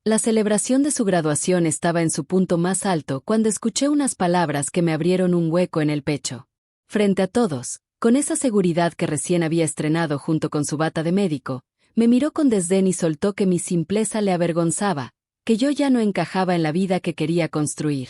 La celebración de su graduación estaba en su punto más alto cuando escuché unas palabras que me abrieron un hueco en el pecho. Frente a todos, con esa seguridad que recién había estrenado junto con su bata de médico, me miró con desdén y soltó que mi simpleza le avergonzaba, que yo ya no encajaba en la vida que quería construir.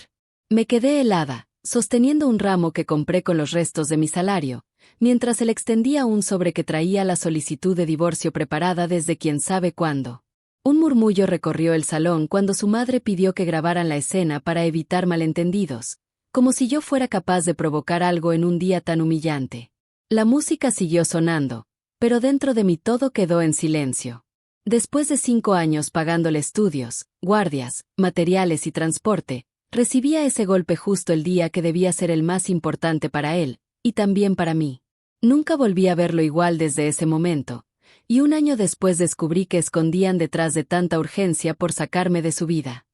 Me quedé helada, sosteniendo un ramo que compré con los restos de mi salario, mientras él extendía un sobre que traía la solicitud de divorcio preparada desde quién sabe cuándo. Un murmullo recorrió el salón cuando su madre pidió que grabaran la escena para evitar malentendidos, como si yo fuera capaz de provocar algo en un día tan humillante. La música siguió sonando, pero dentro de mí todo quedó en silencio. Después de 5 años pagándole estudios, guardias, materiales y transporte, recibía ese golpe justo el día que debía ser el más importante para él, y también para mí. Nunca volví a verlo igual desde ese momento, y un año después descubrí que escondían detrás de tanta urgencia por sacarme de su vida.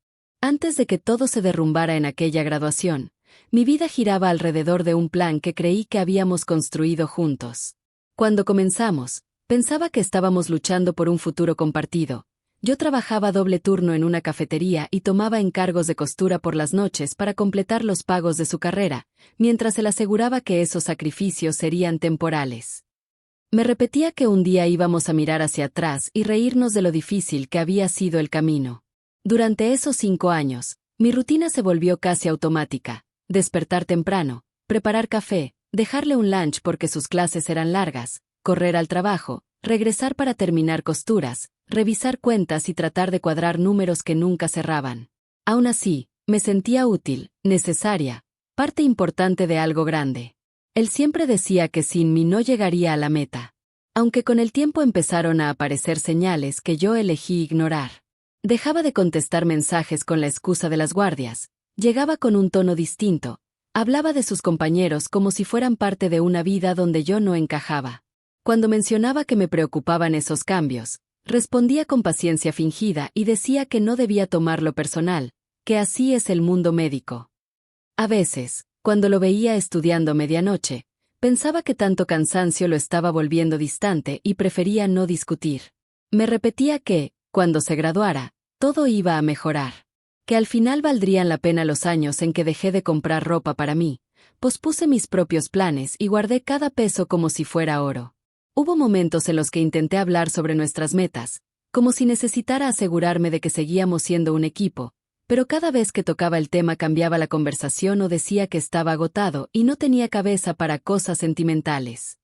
Antes de que todo se derrumbara en aquella graduación, mi vida giraba alrededor de un plan que creí que habíamos construido juntos. Cuando comenzamos, pensaba que estábamos luchando por un futuro compartido. Yo trabajaba doble turno en una cafetería y tomaba encargos de costura por las noches para completar los pagos de su carrera, mientras él aseguraba que esos sacrificios serían temporales. Me repetía que un día íbamos a mirar hacia atrás y reírnos de lo difícil que había sido el camino. Durante esos 5 años, mi rutina se volvió casi automática: despertar temprano, preparar café, dejarle un lunch porque sus clases eran largas, correr al trabajo, regresar para terminar costuras, revisar cuentas y tratar de cuadrar números que nunca cerraban. Aún así, me sentía útil, necesaria, parte importante de algo grande. Él siempre decía que sin mí no llegaría a la meta. Aunque con el tiempo empezaron a aparecer señales que yo elegí ignorar. Dejaba de contestar mensajes con la excusa de las guardias, llegaba con un tono distinto, hablaba de sus compañeros como si fueran parte de una vida donde yo no encajaba. Cuando mencionaba que me preocupaban esos cambios, respondía con paciencia fingida y decía que no debía tomarlo personal, que así es el mundo médico. A veces, cuando lo veía estudiando medianoche, pensaba que tanto cansancio lo estaba volviendo distante y prefería no discutir. Me repetía que, cuando se graduara, todo iba a mejorar. Que al final valdrían la pena los años en que dejé de comprar ropa para mí, pospuse mis propios planes y guardé cada peso como si fuera oro. Hubo momentos en los que intenté hablar sobre nuestras metas, como si necesitara asegurarme de que seguíamos siendo un equipo, pero cada vez que tocaba el tema cambiaba la conversación o decía que estaba agotado y no tenía cabeza para cosas sentimentales.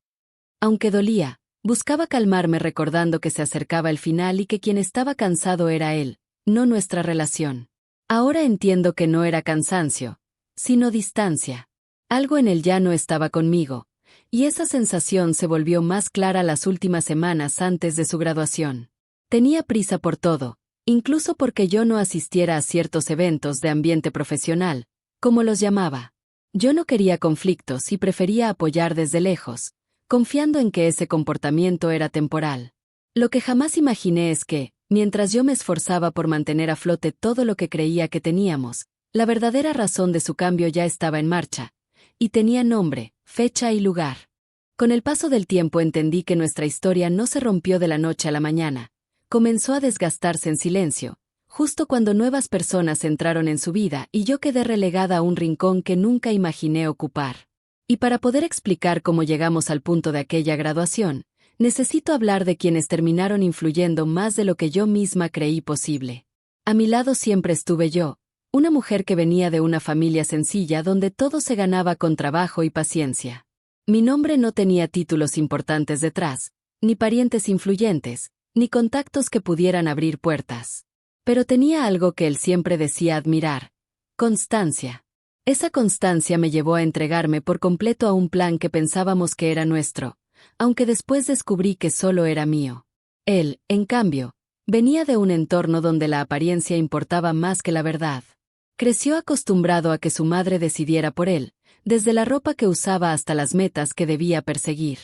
Aunque dolía, buscaba calmarme recordando que se acercaba el final y que quien estaba cansado era él, no nuestra relación. Ahora entiendo que no era cansancio, sino distancia. Algo en él ya no estaba conmigo, y esa sensación se volvió más clara las últimas semanas antes de su graduación. Tenía prisa por todo, incluso porque yo no asistiera a ciertos eventos de ambiente profesional, como los llamaba. Yo no quería conflictos y prefería apoyar desde lejos, confiando en que ese comportamiento era temporal. Lo que jamás imaginé es que, mientras yo me esforzaba por mantener a flote todo lo que creía que teníamos, la verdadera razón de su cambio ya estaba en marcha, y tenía nombre, fecha y lugar. Con el paso del tiempo entendí que nuestra historia no se rompió de la noche a la mañana, comenzó a desgastarse en silencio, justo cuando nuevas personas entraron en su vida y yo quedé relegada a un rincón que nunca imaginé ocupar. Y para poder explicar cómo llegamos al punto de aquella graduación, necesito hablar de quienes terminaron influyendo más de lo que yo misma creí posible. A mi lado siempre estuve yo, una mujer que venía de una familia sencilla donde todo se ganaba con trabajo y paciencia. Mi nombre no tenía títulos importantes detrás, ni parientes influyentes, ni contactos que pudieran abrir puertas. Pero tenía algo que él siempre decía admirar: constancia. Esa constancia me llevó a entregarme por completo a un plan que pensábamos que era nuestro, aunque después descubrí que solo era mío. Él, en cambio, venía de un entorno donde la apariencia importaba más que la verdad. Creció acostumbrado a que su madre decidiera por él, desde la ropa que usaba hasta las metas que debía perseguir.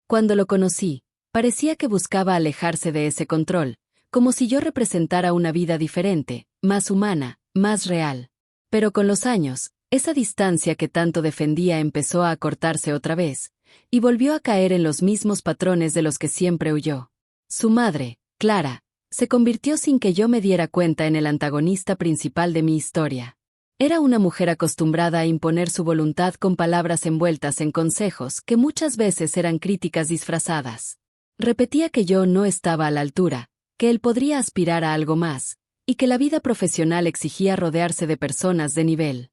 Cuando lo conocí, parecía que buscaba alejarse de ese control, como si yo representara una vida diferente, más humana, más real. Pero con los años, esa distancia que tanto defendía empezó a acortarse otra vez, y volvió a caer en los mismos patrones de los que siempre huyó. Su madre, Clara, Se convirtió sin que yo me diera cuenta en el antagonista principal de mi historia. Era una mujer acostumbrada a imponer su voluntad con palabras envueltas en consejos que muchas veces eran críticas disfrazadas. Repetía que yo no estaba a la altura, que él podría aspirar a algo más, y que la vida profesional exigía rodearse de personas de nivel.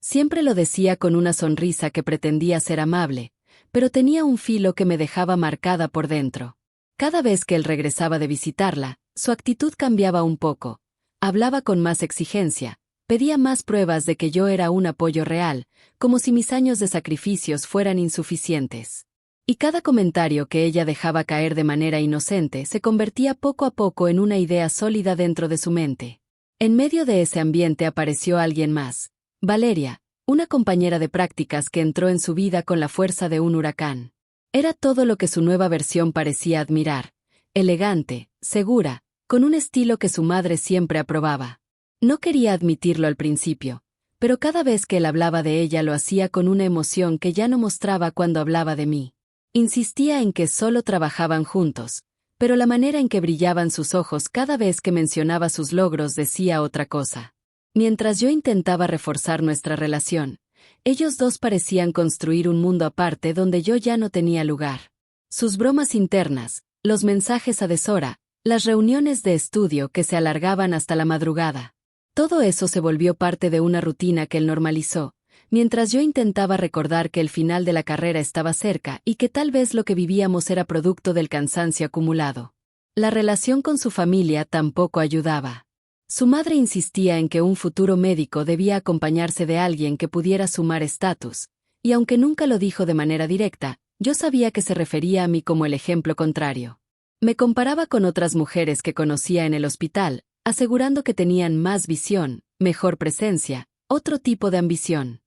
Siempre lo decía con una sonrisa que pretendía ser amable, pero tenía un filo que me dejaba marcada por dentro. Cada vez que él regresaba de visitarla, su actitud cambiaba un poco. Hablaba con más exigencia, pedía más pruebas de que yo era un apoyo real, como si mis años de sacrificios fueran insuficientes. Y cada comentario que ella dejaba caer de manera inocente se convertía poco a poco en una idea sólida dentro de su mente. En medio de ese ambiente apareció alguien más, Valeria, una compañera de prácticas que entró en su vida con la fuerza de un huracán. Era todo lo que su nueva versión parecía admirar: elegante, segura, con un estilo que su madre siempre aprobaba. No quería admitirlo al principio, pero cada vez que él hablaba de ella lo hacía con una emoción que ya no mostraba cuando hablaba de mí. Insistía en que solo trabajaban juntos, pero la manera en que brillaban sus ojos cada vez que mencionaba sus logros decía otra cosa. Mientras yo intentaba reforzar nuestra relación, ellos dos parecían construir un mundo aparte donde yo ya no tenía lugar. Sus bromas internas, los mensajes a deshora, las reuniones de estudio que se alargaban hasta la madrugada. Todo eso se volvió parte de una rutina que él normalizó, mientras yo intentaba recordar que el final de la carrera estaba cerca y que tal vez lo que vivíamos era producto del cansancio acumulado. La relación con su familia tampoco ayudaba. Su madre insistía en que un futuro médico debía acompañarse de alguien que pudiera sumar estatus, y aunque nunca lo dijo de manera directa, yo sabía que se refería a mí como el ejemplo contrario. Me comparaba con otras mujeres que conocía en el hospital, asegurando que tenían más visión, mejor presencia, otro tipo de ambición.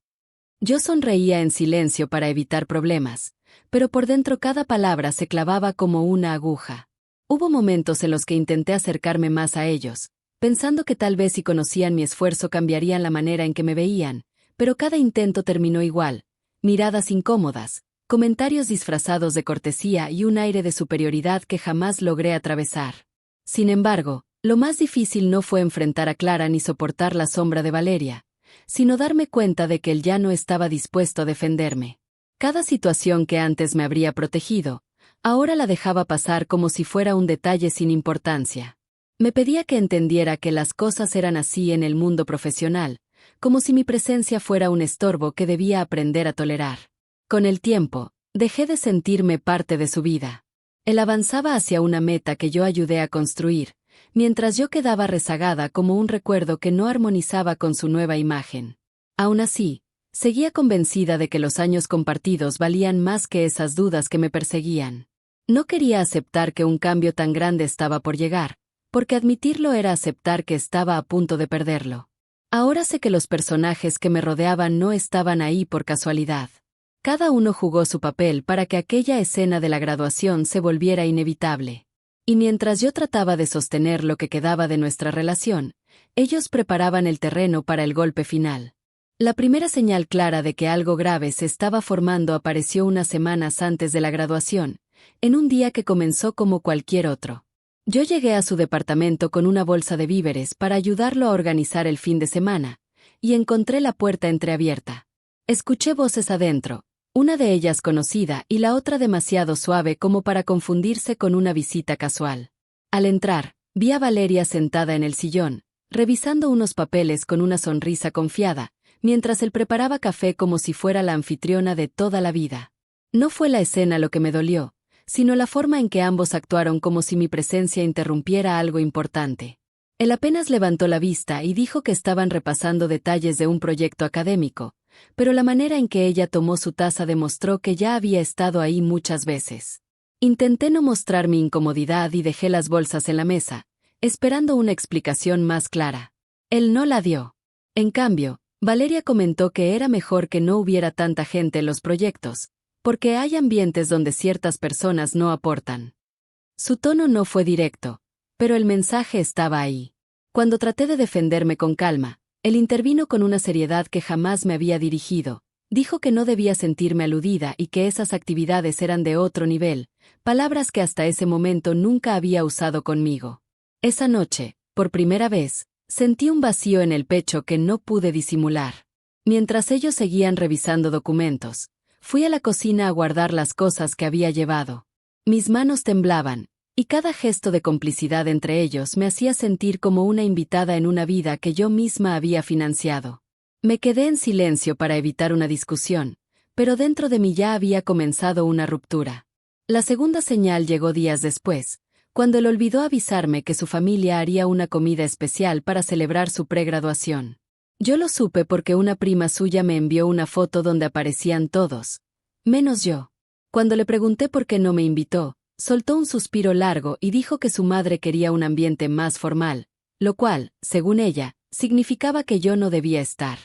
Yo sonreía en silencio para evitar problemas, pero por dentro cada palabra se clavaba como una aguja. Hubo momentos en los que intenté acercarme más a ellos, pensando que tal vez si conocían mi esfuerzo cambiarían la manera en que me veían, pero cada intento terminó igual: miradas incómodas, comentarios disfrazados de cortesía y un aire de superioridad que jamás logré atravesar. Sin embargo, lo más difícil no fue enfrentar a Clara ni soportar la sombra de Valeria, sino darme cuenta de que él ya no estaba dispuesto a defenderme. Cada situación que antes me habría protegido, ahora la dejaba pasar como si fuera un detalle sin importancia. Me pedía que entendiera que las cosas eran así en el mundo profesional, como si mi presencia fuera un estorbo que debía aprender a tolerar. Con el tiempo, dejé de sentirme parte de su vida. Él avanzaba hacia una meta que yo ayudé a construir, mientras yo quedaba rezagada como un recuerdo que no armonizaba con su nueva imagen. Aún así, seguía convencida de que los años compartidos valían más que esas dudas que me perseguían. No quería aceptar que un cambio tan grande estaba por llegar, porque admitirlo era aceptar que estaba a punto de perderlo. Ahora sé que los personajes que me rodeaban no estaban ahí por casualidad. Cada uno jugó su papel para que aquella escena de la graduación se volviera inevitable. Y mientras yo trataba de sostener lo que quedaba de nuestra relación, ellos preparaban el terreno para el golpe final. La primera señal clara de que algo grave se estaba formando apareció unas semanas antes de la graduación, en un día que comenzó como cualquier otro. Yo llegué a su departamento con una bolsa de víveres para ayudarlo a organizar el fin de semana, y encontré la puerta entreabierta. Escuché voces adentro, una de ellas conocida y la otra demasiado suave como para confundirse con una visita casual. Al entrar, vi a Valeria sentada en el sillón, revisando unos papeles con una sonrisa confiada, mientras él preparaba café como si fuera la anfitriona de toda la vida. No fue la escena lo que me dolió, sino la forma en que ambos actuaron como si mi presencia interrumpiera algo importante. Él apenas levantó la vista y dijo que estaban repasando detalles de un proyecto académico, pero la manera en que ella tomó su taza demostró que ya había estado ahí muchas veces. Intenté no mostrar mi incomodidad y dejé las bolsas en la mesa, esperando una explicación más clara. Él no la dio. En cambio, Valeria comentó que era mejor que no hubiera tanta gente en los proyectos, porque hay ambientes donde ciertas personas no aportan. Su tono no fue directo, pero el mensaje estaba ahí. Cuando traté de defenderme con calma, él intervino con una seriedad que jamás me había dirigido. Dijo que no debía sentirme aludida y que esas actividades eran de otro nivel, palabras que hasta ese momento nunca había usado conmigo. Esa noche, por primera vez, sentí un vacío en el pecho que no pude disimular. Mientras ellos seguían revisando documentos, fui a la cocina a guardar las cosas que había llevado. Mis manos temblaban, y cada gesto de complicidad entre ellos me hacía sentir como una invitada en una vida que yo misma había financiado. Me quedé en silencio para evitar una discusión, pero dentro de mí ya había comenzado una ruptura. La segunda señal llegó días después, cuando él olvidó avisarme que su familia haría una comida especial para celebrar su pregraduación. Yo lo supe porque una prima suya me envió una foto donde aparecían todos, menos yo. Cuando le pregunté por qué no me invitó, soltó un suspiro largo y dijo que su madre quería un ambiente más formal, lo cual, según ella, significaba que yo no debía estar.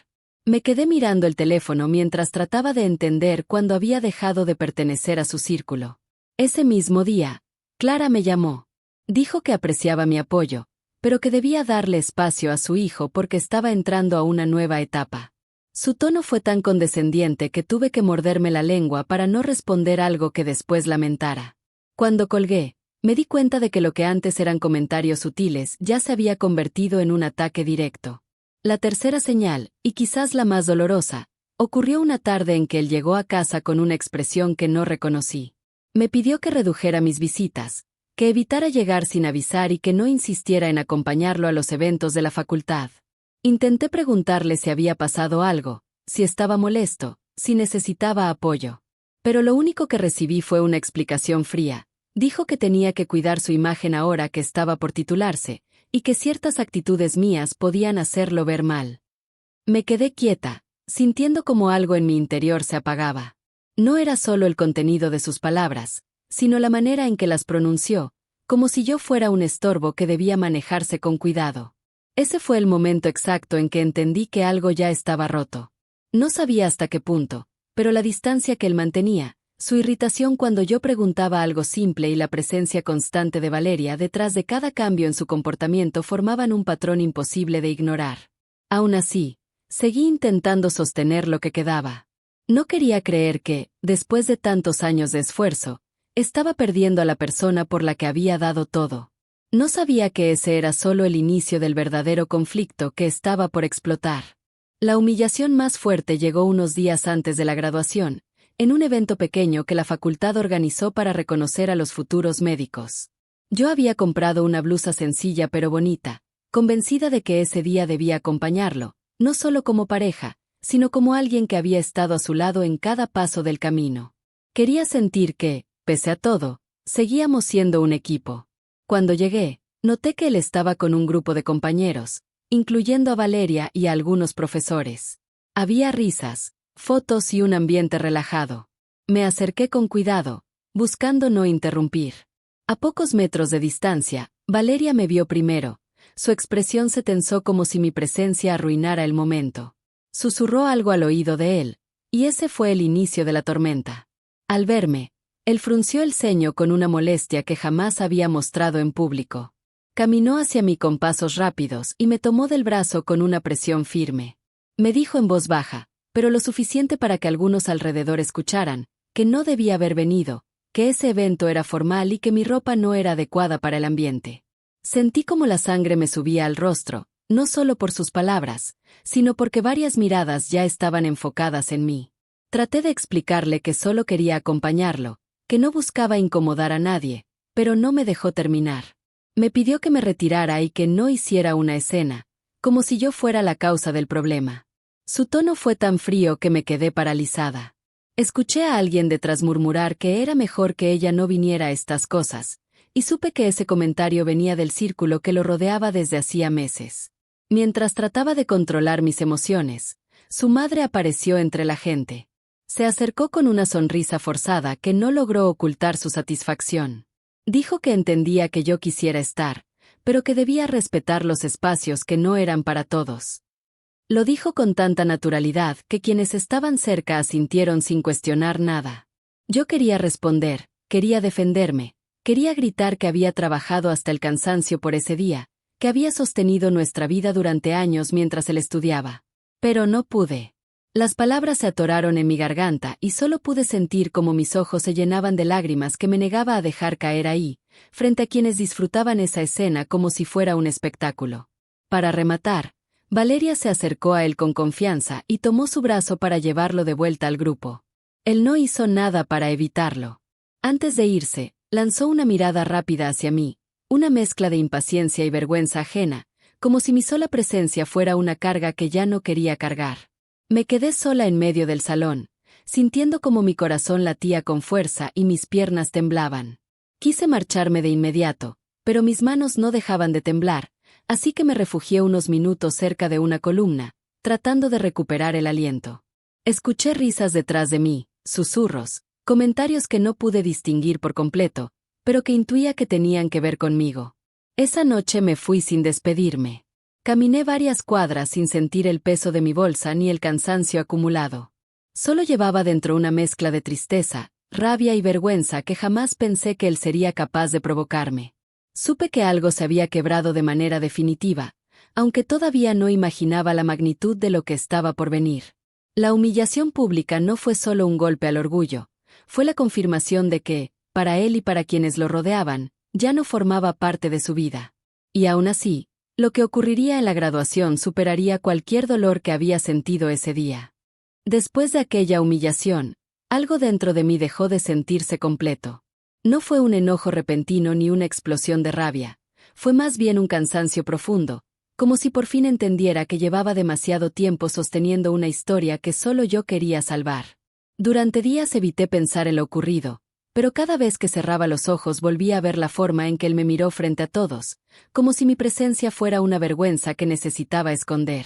Me quedé mirando el teléfono mientras trataba de entender cuándo había dejado de pertenecer a su círculo. Ese mismo día, Clara me llamó. Dijo que apreciaba mi apoyo, pero que debía darle espacio a su hijo porque estaba entrando a una nueva etapa. Su tono fue tan condescendiente que tuve que morderme la lengua para no responder algo que después lamentara. Cuando colgué, me di cuenta de que lo que antes eran comentarios sutiles ya se había convertido en un ataque directo. La tercera señal, y quizás la más dolorosa, ocurrió una tarde en que él llegó a casa con una expresión que no reconocí. Me pidió que redujera mis visitas, que evitara llegar sin avisar y que no insistiera en acompañarlo a los eventos de la facultad. Intenté preguntarle si había pasado algo, si estaba molesto, si necesitaba apoyo. Pero lo único que recibí fue una explicación fría. Dijo que tenía que cuidar su imagen ahora que estaba por titularse, y que ciertas actitudes mías podían hacerlo ver mal. Me quedé quieta, sintiendo como algo en mi interior se apagaba. No era solo el contenido de sus palabras, sino la manera en que las pronunció, como si yo fuera un estorbo que debía manejarse con cuidado. Ese fue el momento exacto en que entendí que algo ya estaba roto. No sabía hasta qué punto, pero la distancia que él mantenía, su irritación cuando yo preguntaba algo simple y la presencia constante de Valeria detrás de cada cambio en su comportamiento formaban un patrón imposible de ignorar. Aún así, seguí intentando sostener lo que quedaba. No quería creer que, después de tantos años de esfuerzo, estaba perdiendo a la persona por la que había dado todo. No sabía que ese era solo el inicio del verdadero conflicto que estaba por explotar. La humillación más fuerte llegó unos días antes de la graduación, en un evento pequeño que la facultad organizó para reconocer a los futuros médicos. Yo había comprado una blusa sencilla pero bonita, convencida de que ese día debía acompañarlo, no solo como pareja, sino como alguien que había estado a su lado en cada paso del camino. Quería sentir que, pese a todo, seguíamos siendo un equipo. Cuando llegué, noté que él estaba con un grupo de compañeros, incluyendo a Valeria y a algunos profesores. Había risas, fotos y un ambiente relajado. Me acerqué con cuidado, buscando no interrumpir. A pocos metros de distancia, Valeria me vio primero. Su expresión se tensó como si mi presencia arruinara el momento. Susurró algo al oído de él, y ese fue el inicio de la tormenta. Al verme, él frunció el ceño con una molestia que jamás había mostrado en público. Caminó hacia mí con pasos rápidos y me tomó del brazo con una presión firme. Me dijo en voz baja, pero lo suficiente para que algunos alrededor escucharan, que no debía haber venido, que ese evento era formal y que mi ropa no era adecuada para el ambiente. Sentí como la sangre me subía al rostro, no solo por sus palabras, sino porque varias miradas ya estaban enfocadas en mí. Traté de explicarle que solo quería acompañarlo, que no buscaba incomodar a nadie, pero no me dejó terminar. Me pidió que me retirara y que no hiciera una escena, como si yo fuera la causa del problema. Su tono fue tan frío que me quedé paralizada. Escuché a alguien detrás murmurar que era mejor que ella no viniera a estas cosas, y supe que ese comentario venía del círculo que lo rodeaba desde hacía meses. Mientras trataba de controlar mis emociones, su madre apareció entre la gente. Se acercó con una sonrisa forzada que no logró ocultar su satisfacción. Dijo que entendía que yo quisiera estar, pero que debía respetar los espacios que no eran para todos. Lo dijo con tanta naturalidad que quienes estaban cerca asintieron sin cuestionar nada. Yo quería responder, quería defenderme, quería gritar que había trabajado hasta el cansancio por ese día, que había sostenido nuestra vida durante años mientras él estudiaba. Pero no pude. Las palabras se atoraron en mi garganta y solo pude sentir cómo mis ojos se llenaban de lágrimas que me negaba a dejar caer ahí, frente a quienes disfrutaban esa escena como si fuera un espectáculo. Para rematar, Valeria se acercó a él con confianza y tomó su brazo para llevarlo de vuelta al grupo. Él no hizo nada para evitarlo. Antes de irse, lanzó una mirada rápida hacia mí, una mezcla de impaciencia y vergüenza ajena, como si mi sola presencia fuera una carga que ya no quería cargar. Me quedé sola en medio del salón, sintiendo como mi corazón latía con fuerza y mis piernas temblaban. Quise marcharme de inmediato, pero mis manos no dejaban de temblar, así que me refugié unos minutos cerca de una columna, tratando de recuperar el aliento. Escuché risas detrás de mí, susurros, comentarios que no pude distinguir por completo, pero que intuía que tenían que ver conmigo. Esa noche me fui sin despedirme. Caminé varias cuadras sin sentir el peso de mi bolsa ni el cansancio acumulado. Solo llevaba dentro una mezcla de tristeza, rabia y vergüenza que jamás pensé que él sería capaz de provocarme. Supe que algo se había quebrado de manera definitiva, aunque todavía no imaginaba la magnitud de lo que estaba por venir. La humillación pública no fue solo un golpe al orgullo, fue la confirmación de que, para él y para quienes lo rodeaban, ya no formaba parte de su vida. Y aún así, lo que ocurriría en la graduación superaría cualquier dolor que había sentido ese día. Después de aquella humillación, algo dentro de mí dejó de sentirse completo. No fue un enojo repentino ni una explosión de rabia, fue más bien un cansancio profundo, como si por fin entendiera que llevaba demasiado tiempo sosteniendo una historia que solo yo quería salvar. Durante días evité pensar en lo ocurrido, pero cada vez que cerraba los ojos volvía a ver la forma en que él me miró frente a todos, como si mi presencia fuera una vergüenza que necesitaba esconder.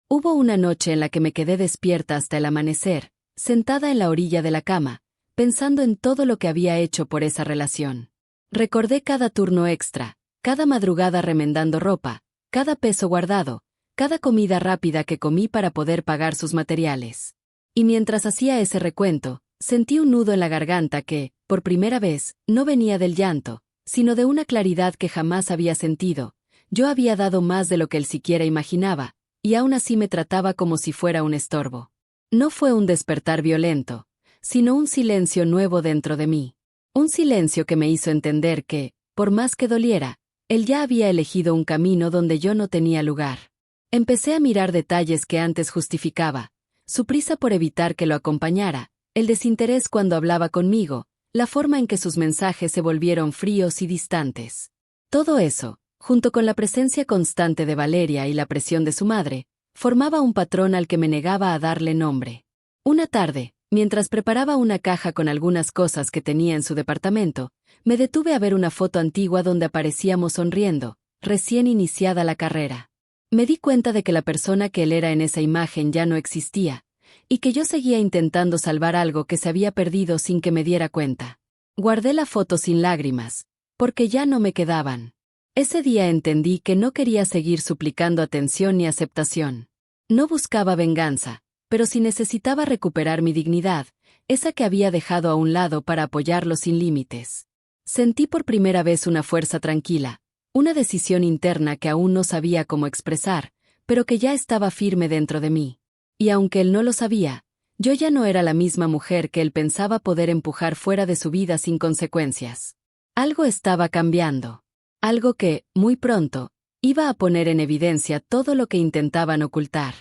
Hubo una noche en la que me quedé despierta hasta el amanecer, sentada en la orilla de la cama, pensando en todo lo que había hecho por esa relación. Recordé cada turno extra, cada madrugada remendando ropa, cada peso guardado, cada comida rápida que comí para poder pagar sus materiales. Y mientras hacía ese recuento, sentí un nudo en la garganta que, por primera vez, no venía del llanto, sino de una claridad que jamás había sentido. Yo había dado más de lo que él siquiera imaginaba, y aún así me trataba como si fuera un estorbo. No fue un despertar violento, sino un silencio nuevo dentro de mí. Un silencio que me hizo entender que, por más que doliera, él ya había elegido un camino donde yo no tenía lugar. Empecé a mirar detalles que antes justificaba, su prisa por evitar que lo acompañara, el desinterés cuando hablaba conmigo, la forma en que sus mensajes se volvieron fríos y distantes. Todo eso, junto con la presencia constante de Valeria y la presión de su madre, formaba un patrón al que me negaba a darle nombre. Una tarde, mientras preparaba una caja con algunas cosas que tenía en su departamento, me detuve a ver una foto antigua donde aparecíamos sonriendo, recién iniciada la carrera. Me di cuenta de que la persona que él era en esa imagen ya no existía, y que yo seguía intentando salvar algo que se había perdido sin que me diera cuenta. Guardé la foto sin lágrimas, porque ya no me quedaban. Ese día entendí que no quería seguir suplicando atención ni aceptación. No buscaba venganza, pero si necesitaba recuperar mi dignidad, esa que había dejado a un lado para apoyarlo sin límites. Sentí por primera vez una fuerza tranquila, una decisión interna que aún no sabía cómo expresar, pero que ya estaba firme dentro de mí. Y aunque él no lo sabía, yo ya no era la misma mujer que él pensaba poder empujar fuera de su vida sin consecuencias. Algo estaba cambiando. Algo que, muy pronto, iba a poner en evidencia todo lo que intentaban ocultar.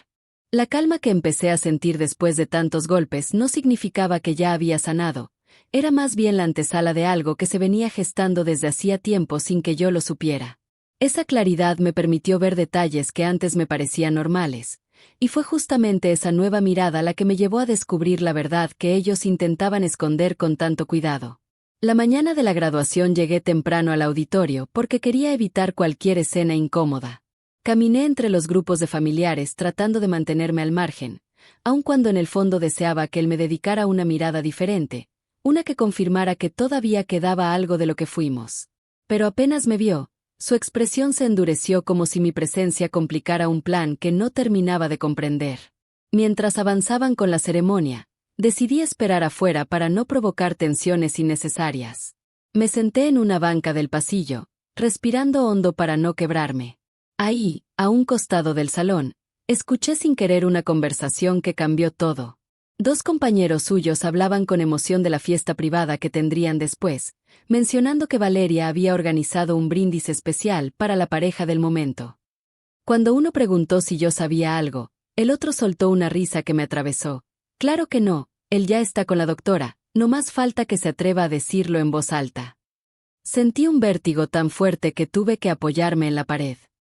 La calma que empecé a sentir después de tantos golpes no significaba que ya había sanado, era más bien la antesala de algo que se venía gestando desde hacía tiempo sin que yo lo supiera. Esa claridad me permitió ver detalles que antes me parecían normales, y fue justamente esa nueva mirada la que me llevó a descubrir la verdad que ellos intentaban esconder con tanto cuidado. La mañana de la graduación llegué temprano al auditorio porque quería evitar cualquier escena incómoda. Caminé entre los grupos de familiares tratando de mantenerme al margen, aun cuando en el fondo deseaba que él me dedicara una mirada diferente, una que confirmara que todavía quedaba algo de lo que fuimos. Pero apenas me vio, su expresión se endureció como si mi presencia complicara un plan que no terminaba de comprender. Mientras avanzaban con la ceremonia, decidí esperar afuera para no provocar tensiones innecesarias. Me senté en una banca del pasillo, respirando hondo para no quebrarme. Ahí, a un costado del salón, escuché sin querer una conversación que cambió todo. Dos compañeros suyos hablaban con emoción de la fiesta privada que tendrían después, mencionando que Valeria había organizado un brindis especial para la pareja del momento. Cuando uno preguntó si yo sabía algo, el otro soltó una risa que me atravesó. Claro que no, él ya está con la doctora, no más falta que se atreva a decirlo en voz alta. Sentí un vértigo tan fuerte que tuve que apoyarme en la pared.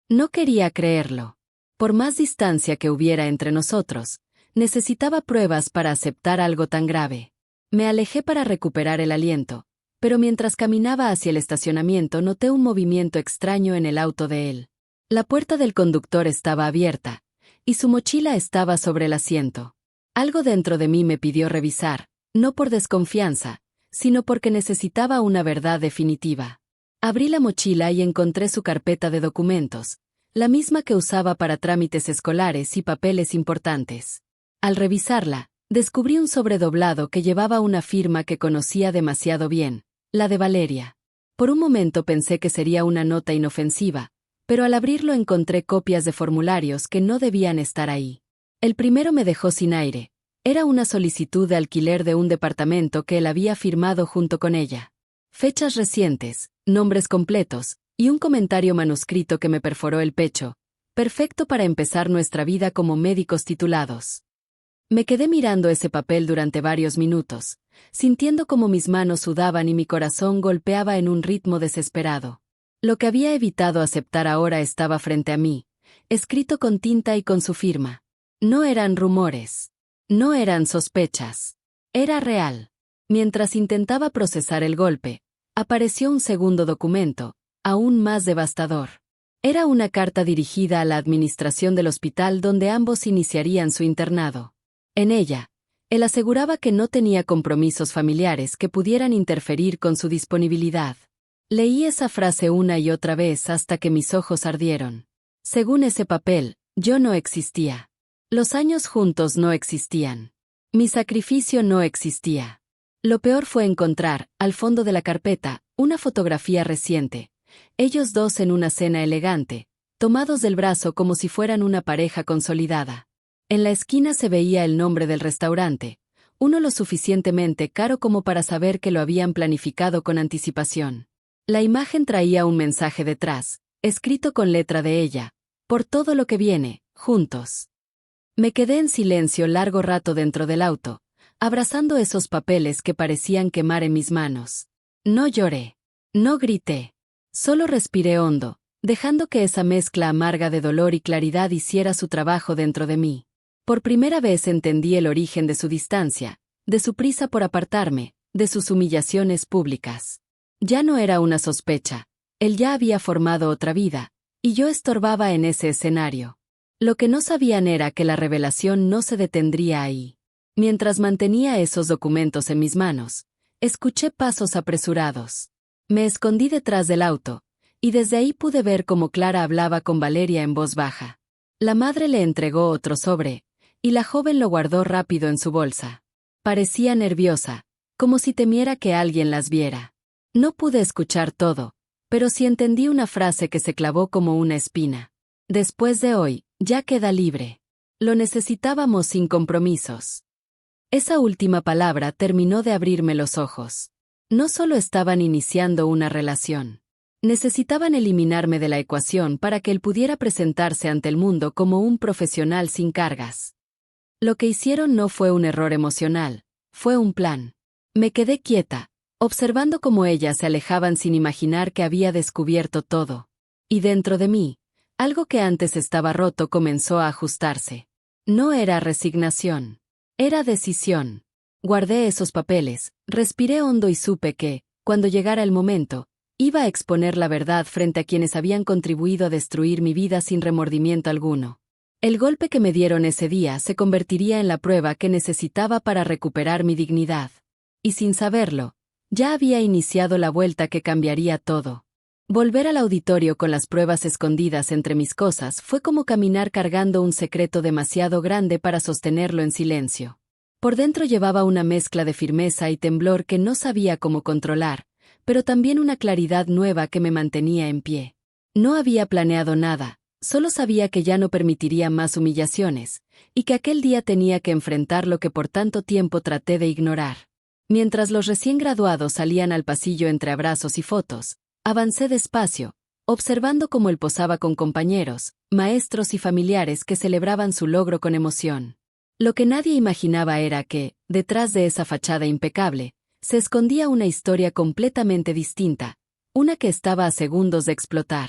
No quería creerlo. Por más distancia que hubiera entre nosotros, necesitaba pruebas para aceptar algo tan grave. Me alejé para recuperar el aliento, pero mientras caminaba hacia el estacionamiento noté un movimiento extraño en el auto de él. La puerta del conductor estaba abierta, y su mochila estaba sobre el asiento. Algo dentro de mí me pidió revisar, no por desconfianza, sino porque necesitaba una verdad definitiva. Abrí la mochila y encontré su carpeta de documentos, la misma que usaba para trámites escolares y papeles importantes. Al revisarla, descubrí un sobredoblado que llevaba una firma que conocía demasiado bien, la de Valeria. Por un momento pensé que sería una nota inofensiva, pero al abrirlo encontré copias de formularios que no debían estar ahí. El primero me dejó sin aire. Era una solicitud de alquiler de un departamento que él había firmado junto con ella. Fechas recientes, nombres completos, y un comentario manuscrito que me perforó el pecho. Perfecto para empezar nuestra vida como médicos titulados. Me quedé mirando ese papel durante varios minutos, sintiendo como mis manos sudaban y mi corazón golpeaba en un ritmo desesperado. Lo que había evitado aceptar ahora estaba frente a mí, escrito con tinta y con su firma. No eran rumores. No eran sospechas. Era real. Mientras intentaba procesar el golpe, apareció un segundo documento, aún más devastador. Era una carta dirigida a la administración del hospital donde ambos iniciarían su internado. En ella, él aseguraba que no tenía compromisos familiares que pudieran interferir con su disponibilidad. Leí esa frase una y otra vez hasta que mis ojos ardieron. Según ese papel, yo no existía. Los años juntos no existían. Mi sacrificio no existía. Lo peor fue encontrar, al fondo de la carpeta, una fotografía reciente. Ellos dos en una cena elegante, tomados del brazo como si fueran una pareja consolidada. En la esquina se veía el nombre del restaurante, uno lo suficientemente caro como para saber que lo habían planificado con anticipación. La imagen traía un mensaje detrás, escrito con letra de ella, por todo lo que viene, juntos. Me quedé en silencio largo rato dentro del auto, abrazando esos papeles que parecían quemar en mis manos. No lloré. No grité. Solo respiré hondo, dejando que esa mezcla amarga de dolor y claridad hiciera su trabajo dentro de mí. Por primera vez entendí el origen de su distancia, de su prisa por apartarme, de sus humillaciones públicas. Ya no era una sospecha. Él ya había formado otra vida, y yo estorbaba en ese escenario. Lo que no sabían era que la revelación no se detendría ahí. Mientras mantenía esos documentos en mis manos, escuché pasos apresurados. Me escondí detrás del auto, y desde ahí pude ver cómo Clara hablaba con Valeria en voz baja. La madre le entregó otro sobre, y la joven lo guardó rápido en su bolsa. Parecía nerviosa, como si temiera que alguien las viera. No pude escuchar todo, pero sí entendí una frase que se clavó como una espina. Después de hoy, ya queda libre. Lo necesitábamos sin compromisos. Esa última palabra terminó de abrirme los ojos. No solo estaban iniciando una relación. Necesitaban eliminarme de la ecuación para que él pudiera presentarse ante el mundo como un profesional sin cargas. Lo que hicieron no fue un error emocional, fue un plan. Me quedé quieta, observando cómo ellas se alejaban sin imaginar que había descubierto todo. Y dentro de mí, algo que antes estaba roto comenzó a ajustarse. No era resignación. Era decisión. Guardé esos papeles, respiré hondo y supe que, cuando llegara el momento, iba a exponer la verdad frente a quienes habían contribuido a destruir mi vida sin remordimiento alguno. El golpe que me dieron ese día se convertiría en la prueba que necesitaba para recuperar mi dignidad. Y sin saberlo, ya había iniciado la vuelta que cambiaría todo. Volver al auditorio con las pruebas escondidas entre mis cosas fue como caminar cargando un secreto demasiado grande para sostenerlo en silencio. Por dentro llevaba una mezcla de firmeza y temblor que no sabía cómo controlar, pero también una claridad nueva que me mantenía en pie. No había planeado nada, solo sabía que ya no permitiría más humillaciones, y que aquel día tenía que enfrentar lo que por tanto tiempo traté de ignorar. Mientras los recién graduados salían al pasillo entre abrazos y fotos, avancé despacio, observando cómo él posaba con compañeros, maestros y familiares que celebraban su logro con emoción. Lo que nadie imaginaba era que, detrás de esa fachada impecable, se escondía una historia completamente distinta, una que estaba a segundos de explotar.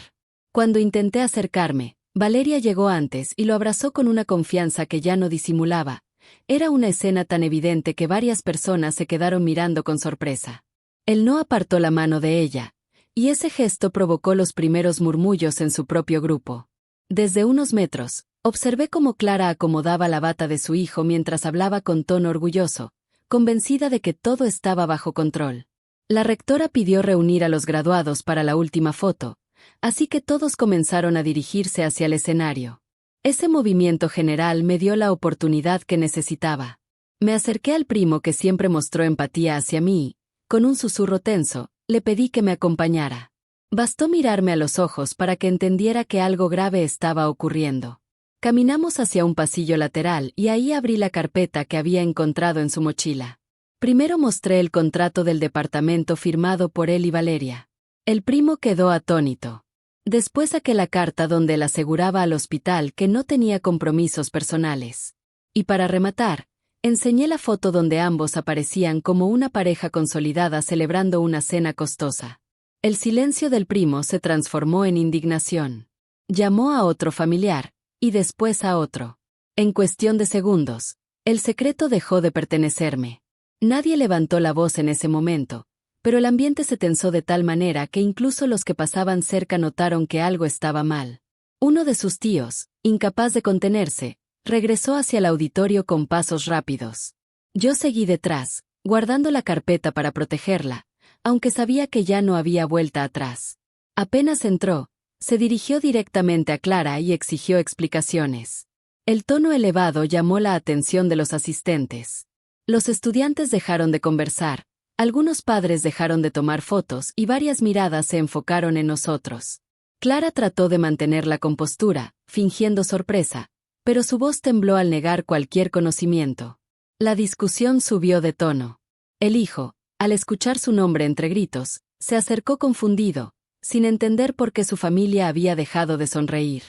Cuando intenté acercarme, Valeria llegó antes y lo abrazó con una confianza que ya no disimulaba. Era una escena tan evidente que varias personas se quedaron mirando con sorpresa. Él no apartó la mano de ella, y ese gesto provocó los primeros murmullos en su propio grupo. Desde unos metros, observé cómo Clara acomodaba la bata de su hijo mientras hablaba con tono orgulloso, convencida de que todo estaba bajo control. La rectora pidió reunir a los graduados para la última foto, así que todos comenzaron a dirigirse hacia el escenario. Ese movimiento general me dio la oportunidad que necesitaba. Me acerqué al primo que siempre mostró empatía hacia mí y, con un susurro tenso, le pedí que me acompañara. Bastó mirarme a los ojos para que entendiera que algo grave estaba ocurriendo. Caminamos hacia un pasillo lateral y ahí abrí la carpeta que había encontrado en su mochila. Primero mostré el contrato del departamento firmado por él y Valeria. El primo quedó atónito. Después saqué la carta donde él aseguraba al hospital que no tenía compromisos personales. Y para rematar, enseñé la foto donde ambos aparecían como una pareja consolidada celebrando una cena costosa. El silencio del primo se transformó en indignación. Llamó a otro familiar, y después a otro. En cuestión de segundos, el secreto dejó de pertenecerme. Nadie levantó la voz en ese momento, pero el ambiente se tensó de tal manera que incluso los que pasaban cerca notaron que algo estaba mal. Uno de sus tíos, incapaz de contenerse, regresó hacia el auditorio con pasos rápidos. Yo seguí detrás, guardando la carpeta para protegerla, aunque sabía que ya no había vuelta atrás. Apenas entró, se dirigió directamente a Clara y exigió explicaciones. El tono elevado llamó la atención de los asistentes. Los estudiantes dejaron de conversar, algunos padres dejaron de tomar fotos y varias miradas se enfocaron en nosotros. Clara trató de mantener la compostura, fingiendo sorpresa, pero su voz tembló al negar cualquier conocimiento. La discusión subió de tono. El hijo, al escuchar su nombre entre gritos, se acercó confundido, sin entender por qué su familia había dejado de sonreír.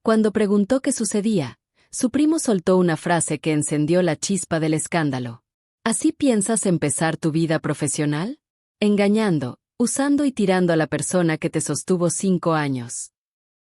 Cuando preguntó qué sucedía, su primo soltó una frase que encendió la chispa del escándalo. ¿Así piensas empezar tu vida profesional? Engañando, usando y tirando a la persona que te sostuvo 5 años.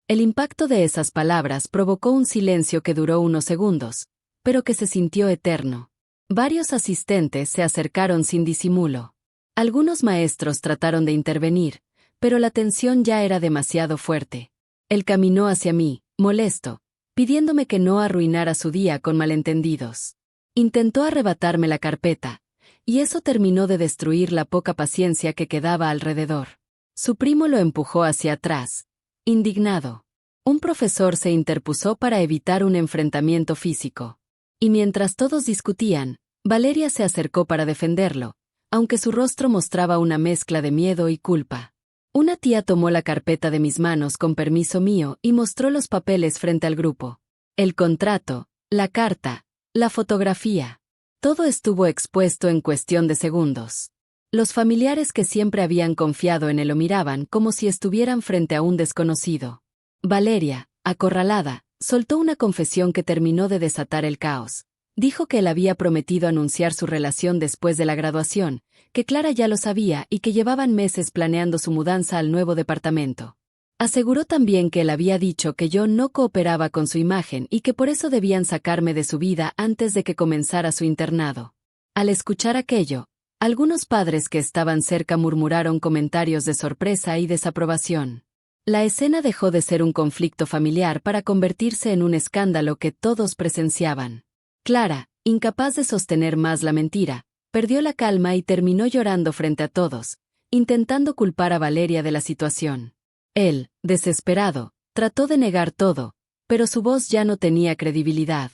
El impacto de esas palabras provocó un silencio que duró unos segundos, pero que se sintió eterno. Varios asistentes se acercaron sin disimulo. Algunos maestros trataron de intervenir, pero la tensión ya era demasiado fuerte. Él caminó hacia mí, molesto, pidiéndome que no arruinara su día con malentendidos. Intentó arrebatarme la carpeta, y eso terminó de destruir la poca paciencia que quedaba alrededor. Su primo lo empujó hacia atrás, indignado. Un profesor se interpuso para evitar un enfrentamiento físico. Y mientras todos discutían, Valeria se acercó para defenderlo, aunque su rostro mostraba una mezcla de miedo y culpa. Una tía tomó la carpeta de mis manos con permiso mío y mostró los papeles frente al grupo. El contrato, la carta, la fotografía. Todo estuvo expuesto en cuestión de segundos. Los familiares que siempre habían confiado en él lo miraban como si estuvieran frente a un desconocido. Valeria, acorralada, soltó una confesión que terminó de desatar el caos. Dijo que él había prometido anunciar su relación después de la graduación, que Clara ya lo sabía y que llevaban meses planeando su mudanza al nuevo departamento. Aseguró también que él había dicho que yo no cooperaba con su imagen y que por eso debían sacarme de su vida antes de que comenzara su internado. Al escuchar aquello, algunos padres que estaban cerca murmuraron comentarios de sorpresa y desaprobación. La escena dejó de ser un conflicto familiar para convertirse en un escándalo que todos presenciaban. Clara, incapaz de sostener más la mentira, perdió la calma y terminó llorando frente a todos, intentando culpar a Valeria de la situación. Él, desesperado, trató de negar todo, pero su voz ya no tenía credibilidad.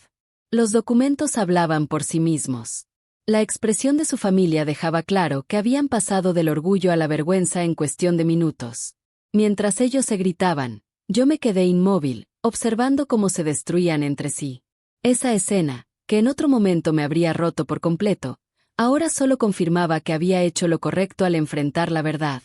Los documentos hablaban por sí mismos. La expresión de su familia dejaba claro que habían pasado del orgullo a la vergüenza en cuestión de minutos. Mientras ellos se gritaban, yo me quedé inmóvil, observando cómo se destruían entre sí. Esa escena, que en otro momento me habría roto por completo, ahora solo confirmaba que había hecho lo correcto al enfrentar la verdad.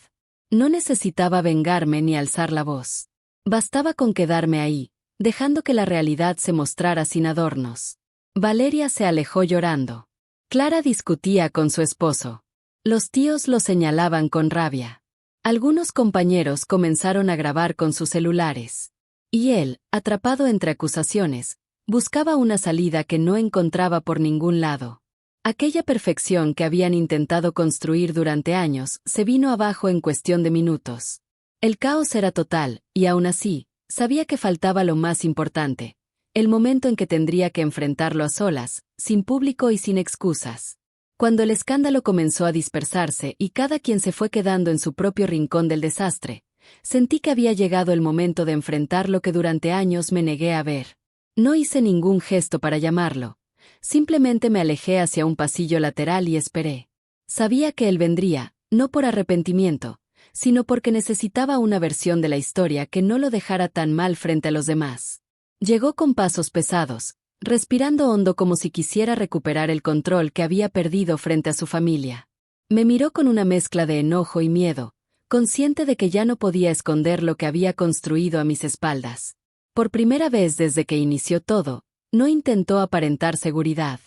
No necesitaba vengarme ni alzar la voz. Bastaba con quedarme ahí, dejando que la realidad se mostrara sin adornos. Valeria se alejó llorando. Clara discutía con su esposo. Los tíos lo señalaban con rabia. Algunos compañeros comenzaron a grabar con sus celulares. Y él, atrapado entre acusaciones, buscaba una salida que no encontraba por ningún lado. Aquella perfección que habían intentado construir durante años se vino abajo en cuestión de minutos. El caos era total, y aún así, sabía que faltaba lo más importante, el momento en que tendría que enfrentarlo a solas, sin público y sin excusas. Cuando el escándalo comenzó a dispersarse y cada quien se fue quedando en su propio rincón del desastre, sentí que había llegado el momento de enfrentar lo que durante años me negué a ver. No hice ningún gesto para llamarlo. Simplemente me alejé hacia un pasillo lateral y esperé. Sabía que él vendría, no por arrepentimiento, sino porque necesitaba una versión de la historia que no lo dejara tan mal frente a los demás. Llegó con pasos pesados, respirando hondo como si quisiera recuperar el control que había perdido frente a su familia. Me miró con una mezcla de enojo y miedo, consciente de que ya no podía esconder lo que había construido a mis espaldas. Por primera vez desde que inició todo, no intentó aparentar seguridad.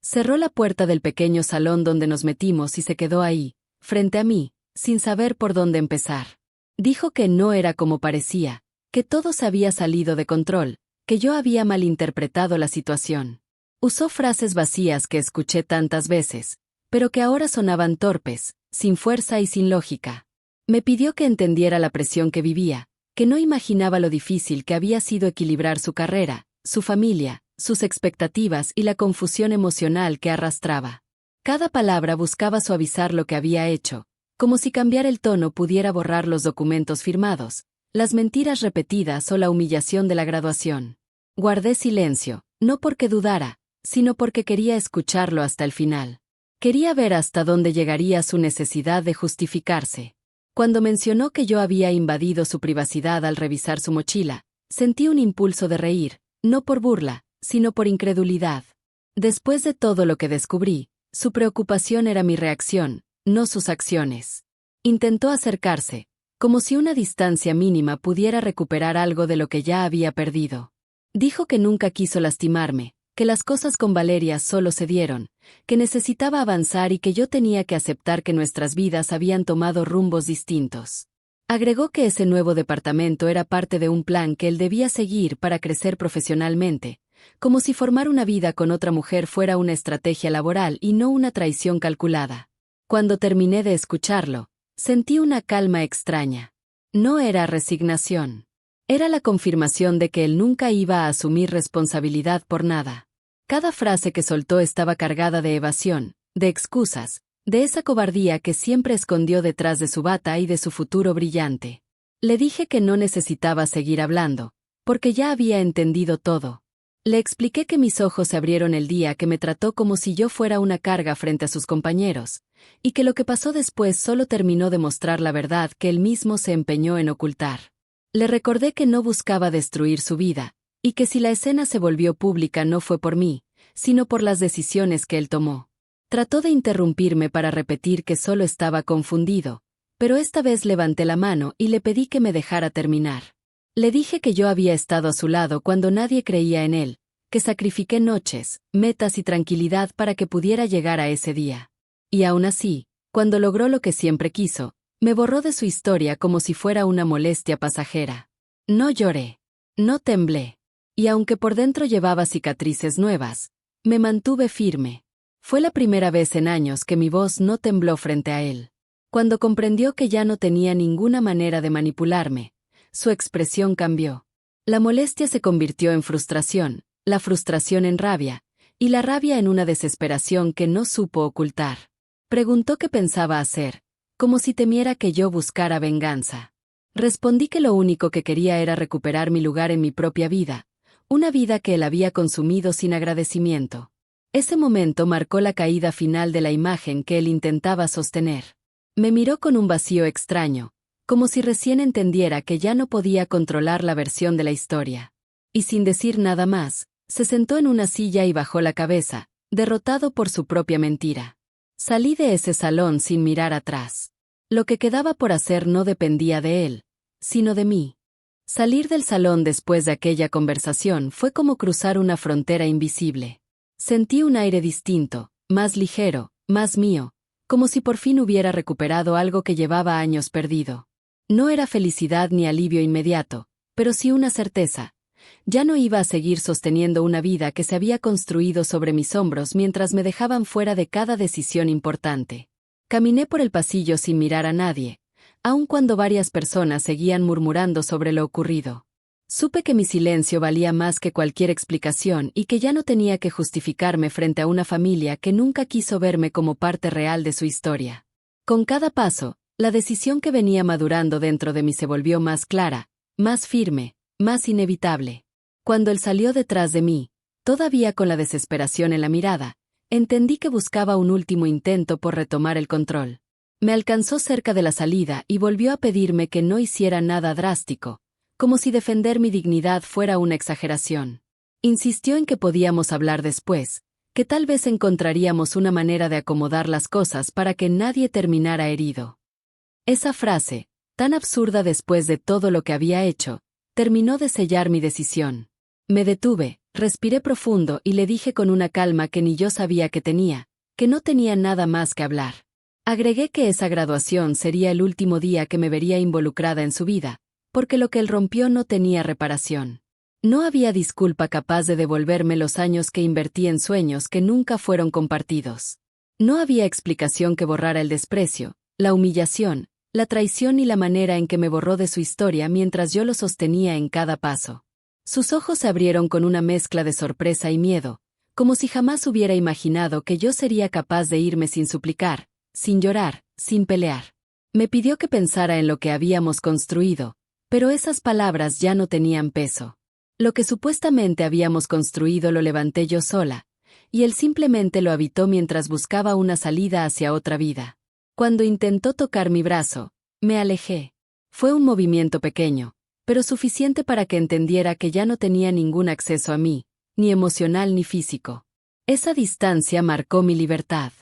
Cerró la puerta del pequeño salón donde nos metimos y se quedó ahí, frente a mí, sin saber por dónde empezar. Dijo que no era como parecía, que todo se había salido de control, que yo había malinterpretado la situación. Usó frases vacías que escuché tantas veces, pero que ahora sonaban torpes, sin fuerza y sin lógica. Me pidió que entendiera la presión que vivía, que no imaginaba lo difícil que había sido equilibrar su carrera, su familia, sus expectativas y la confusión emocional que arrastraba. Cada palabra buscaba suavizar lo que había hecho, como si cambiar el tono pudiera borrar los documentos firmados, las mentiras repetidas o la humillación de la graduación. Guardé silencio, no porque dudara, sino porque quería escucharlo hasta el final. Quería ver hasta dónde llegaría su necesidad de justificarse. Cuando mencionó que yo había invadido su privacidad al revisar su mochila, sentí un impulso de reír, no por burla, sino por incredulidad. Después de todo lo que descubrí, su preocupación era mi reacción, no sus acciones. Intentó acercarse, como si una distancia mínima pudiera recuperar algo de lo que ya había perdido. Dijo que nunca quiso lastimarme, que las cosas con Valeria solo se dieron, que necesitaba avanzar y que yo tenía que aceptar que nuestras vidas habían tomado rumbos distintos. Agregó que ese nuevo departamento era parte de un plan que él debía seguir para crecer profesionalmente, como si formar una vida con otra mujer fuera una estrategia laboral y no una traición calculada. Cuando terminé de escucharlo, sentí una calma extraña. No era resignación. Era la confirmación de que él nunca iba a asumir responsabilidad por nada. Cada frase que soltó estaba cargada de evasión, de excusas, de esa cobardía que siempre escondió detrás de su bata y de su futuro brillante. Le dije que no necesitaba seguir hablando, porque ya había entendido todo. Le expliqué que mis ojos se abrieron el día que me trató como si yo fuera una carga frente a sus compañeros, y que lo que pasó después solo terminó de mostrar la verdad que él mismo se empeñó en ocultar. Le recordé que no buscaba destruir su vida, y que si la escena se volvió pública no fue por mí, sino por las decisiones que él tomó. Trató de interrumpirme para repetir que solo estaba confundido, pero esta vez levanté la mano y le pedí que me dejara terminar. Le dije que yo había estado a su lado cuando nadie creía en él, que sacrifiqué noches, metas y tranquilidad para que pudiera llegar a ese día. Y aún así, cuando logró lo que siempre quiso, me borró de su historia como si fuera una molestia pasajera. No lloré. No temblé. Y aunque por dentro llevaba cicatrices nuevas, me mantuve firme. Fue la primera vez en años que mi voz no tembló frente a él. Cuando comprendió que ya no tenía ninguna manera de manipularme, su expresión cambió. La molestia se convirtió en frustración, la frustración en rabia, y la rabia en una desesperación que no supo ocultar. Preguntó qué pensaba hacer, como si temiera que yo buscara venganza. Respondí que lo único que quería era recuperar mi lugar en mi propia vida, una vida que él había consumido sin agradecimiento. Ese momento marcó la caída final de la imagen que él intentaba sostener. Me miró con un vacío extraño, como si recién entendiera que ya no podía controlar la versión de la historia. Y sin decir nada más, se sentó en una silla y bajó la cabeza, derrotado por su propia mentira. Salí de ese salón sin mirar atrás. Lo que quedaba por hacer no dependía de él, sino de mí. Salir del salón después de aquella conversación fue como cruzar una frontera invisible. Sentí un aire distinto, más ligero, más mío, como si por fin hubiera recuperado algo que llevaba años perdido. No era felicidad ni alivio inmediato, pero sí una certeza. Ya no iba a seguir sosteniendo una vida que se había construido sobre mis hombros mientras me dejaban fuera de cada decisión importante. Caminé por el pasillo sin mirar a nadie, aun cuando varias personas seguían murmurando sobre lo ocurrido. Supe que mi silencio valía más que cualquier explicación y que ya no tenía que justificarme frente a una familia que nunca quiso verme como parte real de su historia. Con cada paso, la decisión que venía madurando dentro de mí se volvió más clara, más firme, más inevitable. Cuando él salió detrás de mí, todavía con la desesperación en la mirada, entendí que buscaba un último intento por retomar el control. Me alcanzó cerca de la salida y volvió a pedirme que no hiciera nada drástico, como si defender mi dignidad fuera una exageración. Insistió en que podíamos hablar después, que tal vez encontraríamos una manera de acomodar las cosas para que nadie terminara herido. Esa frase, tan absurda después de todo lo que había hecho, terminó de sellar mi decisión. Me detuve, respiré profundo y le dije con una calma que ni yo sabía que tenía, que no tenía nada más que hablar. Agregué que esa graduación sería el último día que me vería involucrada en su vida, porque lo que él rompió no tenía reparación. No había disculpa capaz de devolverme los años que invertí en sueños que nunca fueron compartidos. No había explicación que borrara el desprecio, la humillación, la traición y la manera en que me borró de su historia mientras yo lo sostenía en cada paso. Sus ojos se abrieron con una mezcla de sorpresa y miedo, como si jamás hubiera imaginado que yo sería capaz de irme sin suplicar, sin llorar, sin pelear. Me pidió que pensara en lo que habíamos construido, pero esas palabras ya no tenían peso. Lo que supuestamente habíamos construido lo levanté yo sola, y él simplemente lo habitó mientras buscaba una salida hacia otra vida. Cuando intentó tocar mi brazo, me alejé. Fue un movimiento pequeño, pero suficiente para que entendiera que ya no tenía ningún acceso a mí, ni emocional ni físico. Esa distancia marcó mi libertad.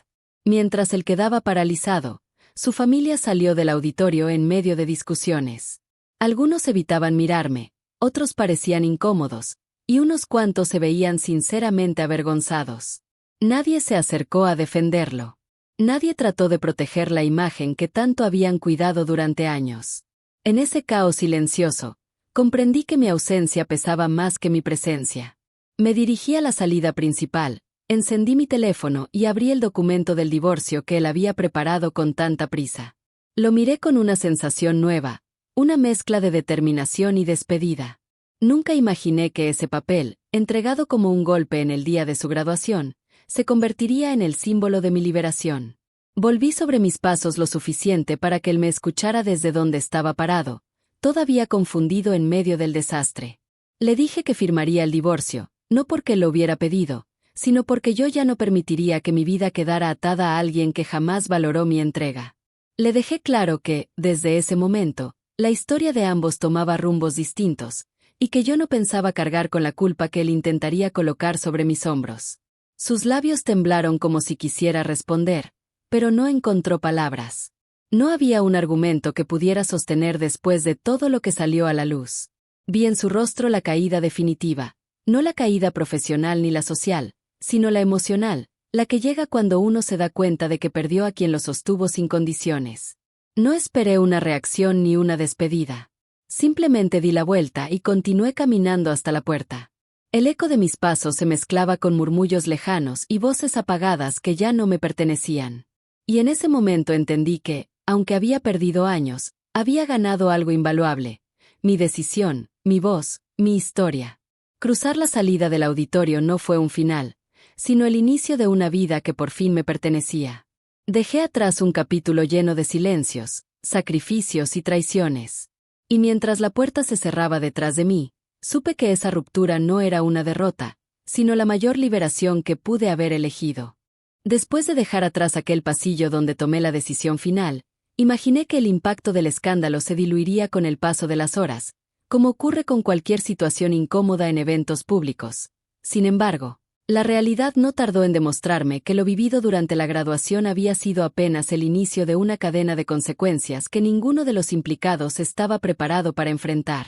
Mientras él quedaba paralizado, su familia salió del auditorio en medio de discusiones. Algunos evitaban mirarme, otros parecían incómodos, y unos cuantos se veían sinceramente avergonzados. Nadie se acercó a defenderlo. Nadie trató de proteger la imagen que tanto habían cuidado durante años. En ese caos silencioso, comprendí que mi ausencia pesaba más que mi presencia. Me dirigí a la salida principal, encendí mi teléfono y abrí el documento del divorcio que él había preparado con tanta prisa. Lo miré con una sensación nueva, una mezcla de determinación y despedida. Nunca imaginé que ese papel, entregado como un golpe en el día de su graduación, se convertiría en el símbolo de mi liberación. Volví sobre mis pasos lo suficiente para que él me escuchara desde donde estaba parado, todavía confundido en medio del desastre. Le dije que firmaría el divorcio, no porque lo hubiera pedido, sino porque yo ya no permitiría que mi vida quedara atada a alguien que jamás valoró mi entrega. Le dejé claro que, desde ese momento, la historia de ambos tomaba rumbos distintos, y que yo no pensaba cargar con la culpa que él intentaría colocar sobre mis hombros. Sus labios temblaron como si quisiera responder, pero no encontró palabras. No había un argumento que pudiera sostener después de todo lo que salió a la luz. Vi en su rostro la caída definitiva, no la caída profesional ni la social, sino la emocional, la que llega cuando uno se da cuenta de que perdió a quien lo sostuvo sin condiciones. No esperé una reacción ni una despedida. Simplemente di la vuelta y continué caminando hasta la puerta. El eco de mis pasos se mezclaba con murmullos lejanos y voces apagadas que ya no me pertenecían. Y en ese momento entendí que, aunque había perdido años, había ganado algo invaluable: mi decisión, mi voz, mi historia. Cruzar la salida del auditorio no fue un final, sino el inicio de una vida que por fin me pertenecía. Dejé atrás un capítulo lleno de silencios, sacrificios y traiciones. Y mientras la puerta se cerraba detrás de mí, supe que esa ruptura no era una derrota, sino la mayor liberación que pude haber elegido. Después de dejar atrás aquel pasillo donde tomé la decisión final, imaginé que el impacto del escándalo se diluiría con el paso de las horas, como ocurre con cualquier situación incómoda en eventos públicos. Sin embargo, La realidad no tardó en demostrarme que lo vivido durante la graduación había sido apenas el inicio de una cadena de consecuencias que ninguno de los implicados estaba preparado para enfrentar.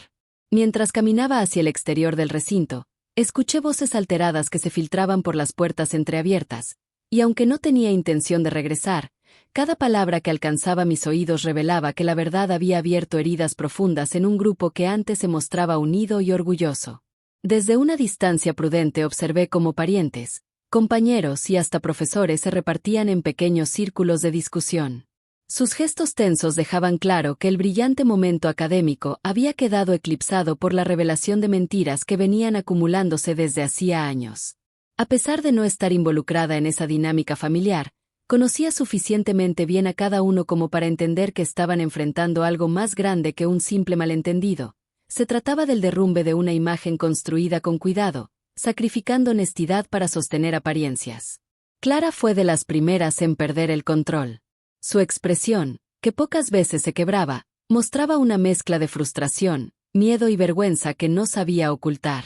Mientras caminaba hacia el exterior del recinto, escuché voces alteradas que se filtraban por las puertas entreabiertas, y aunque no tenía intención de regresar, cada palabra que alcanzaba mis oídos revelaba que la verdad había abierto heridas profundas en un grupo que antes se mostraba unido y orgulloso. Desde una distancia prudente observé cómo parientes, compañeros y hasta profesores se repartían en pequeños círculos de discusión. Sus gestos tensos dejaban claro que el brillante momento académico había quedado eclipsado por la revelación de mentiras que venían acumulándose desde hacía años. A pesar de no estar involucrada en esa dinámica familiar, conocía suficientemente bien a cada uno como para entender que estaban enfrentando algo más grande que un simple malentendido. Se trataba del derrumbe de una imagen construida con cuidado, sacrificando honestidad para sostener apariencias. Clara fue de las primeras en perder el control. Su expresión, que pocas veces se quebraba, mostraba una mezcla de frustración, miedo y vergüenza que no sabía ocultar.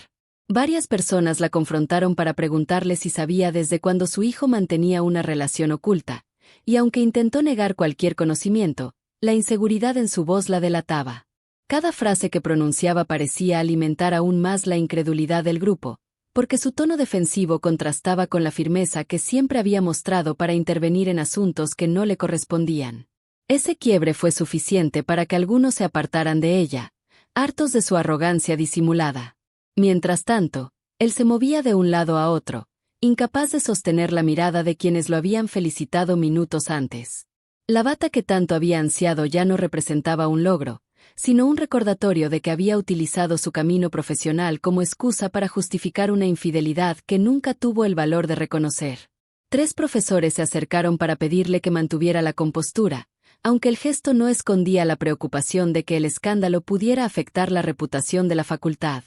Varias personas la confrontaron para preguntarle si sabía desde cuándo su hijo mantenía una relación oculta, y aunque intentó negar cualquier conocimiento, la inseguridad en su voz la delataba. Cada frase que pronunciaba parecía alimentar aún más la incredulidad del grupo, porque su tono defensivo contrastaba con la firmeza que siempre había mostrado para intervenir en asuntos que no le correspondían. Ese quiebre fue suficiente para que algunos se apartaran de ella, hartos de su arrogancia disimulada. Mientras tanto, él se movía de un lado a otro, incapaz de sostener la mirada de quienes lo habían felicitado minutos antes. La bata que tanto había ansiado ya no representaba un logro, sino un recordatorio de que había utilizado su camino profesional como excusa para justificar una infidelidad que nunca tuvo el valor de reconocer. 3 profesores se acercaron para pedirle que mantuviera la compostura, aunque el gesto no escondía la preocupación de que el escándalo pudiera afectar la reputación de la facultad.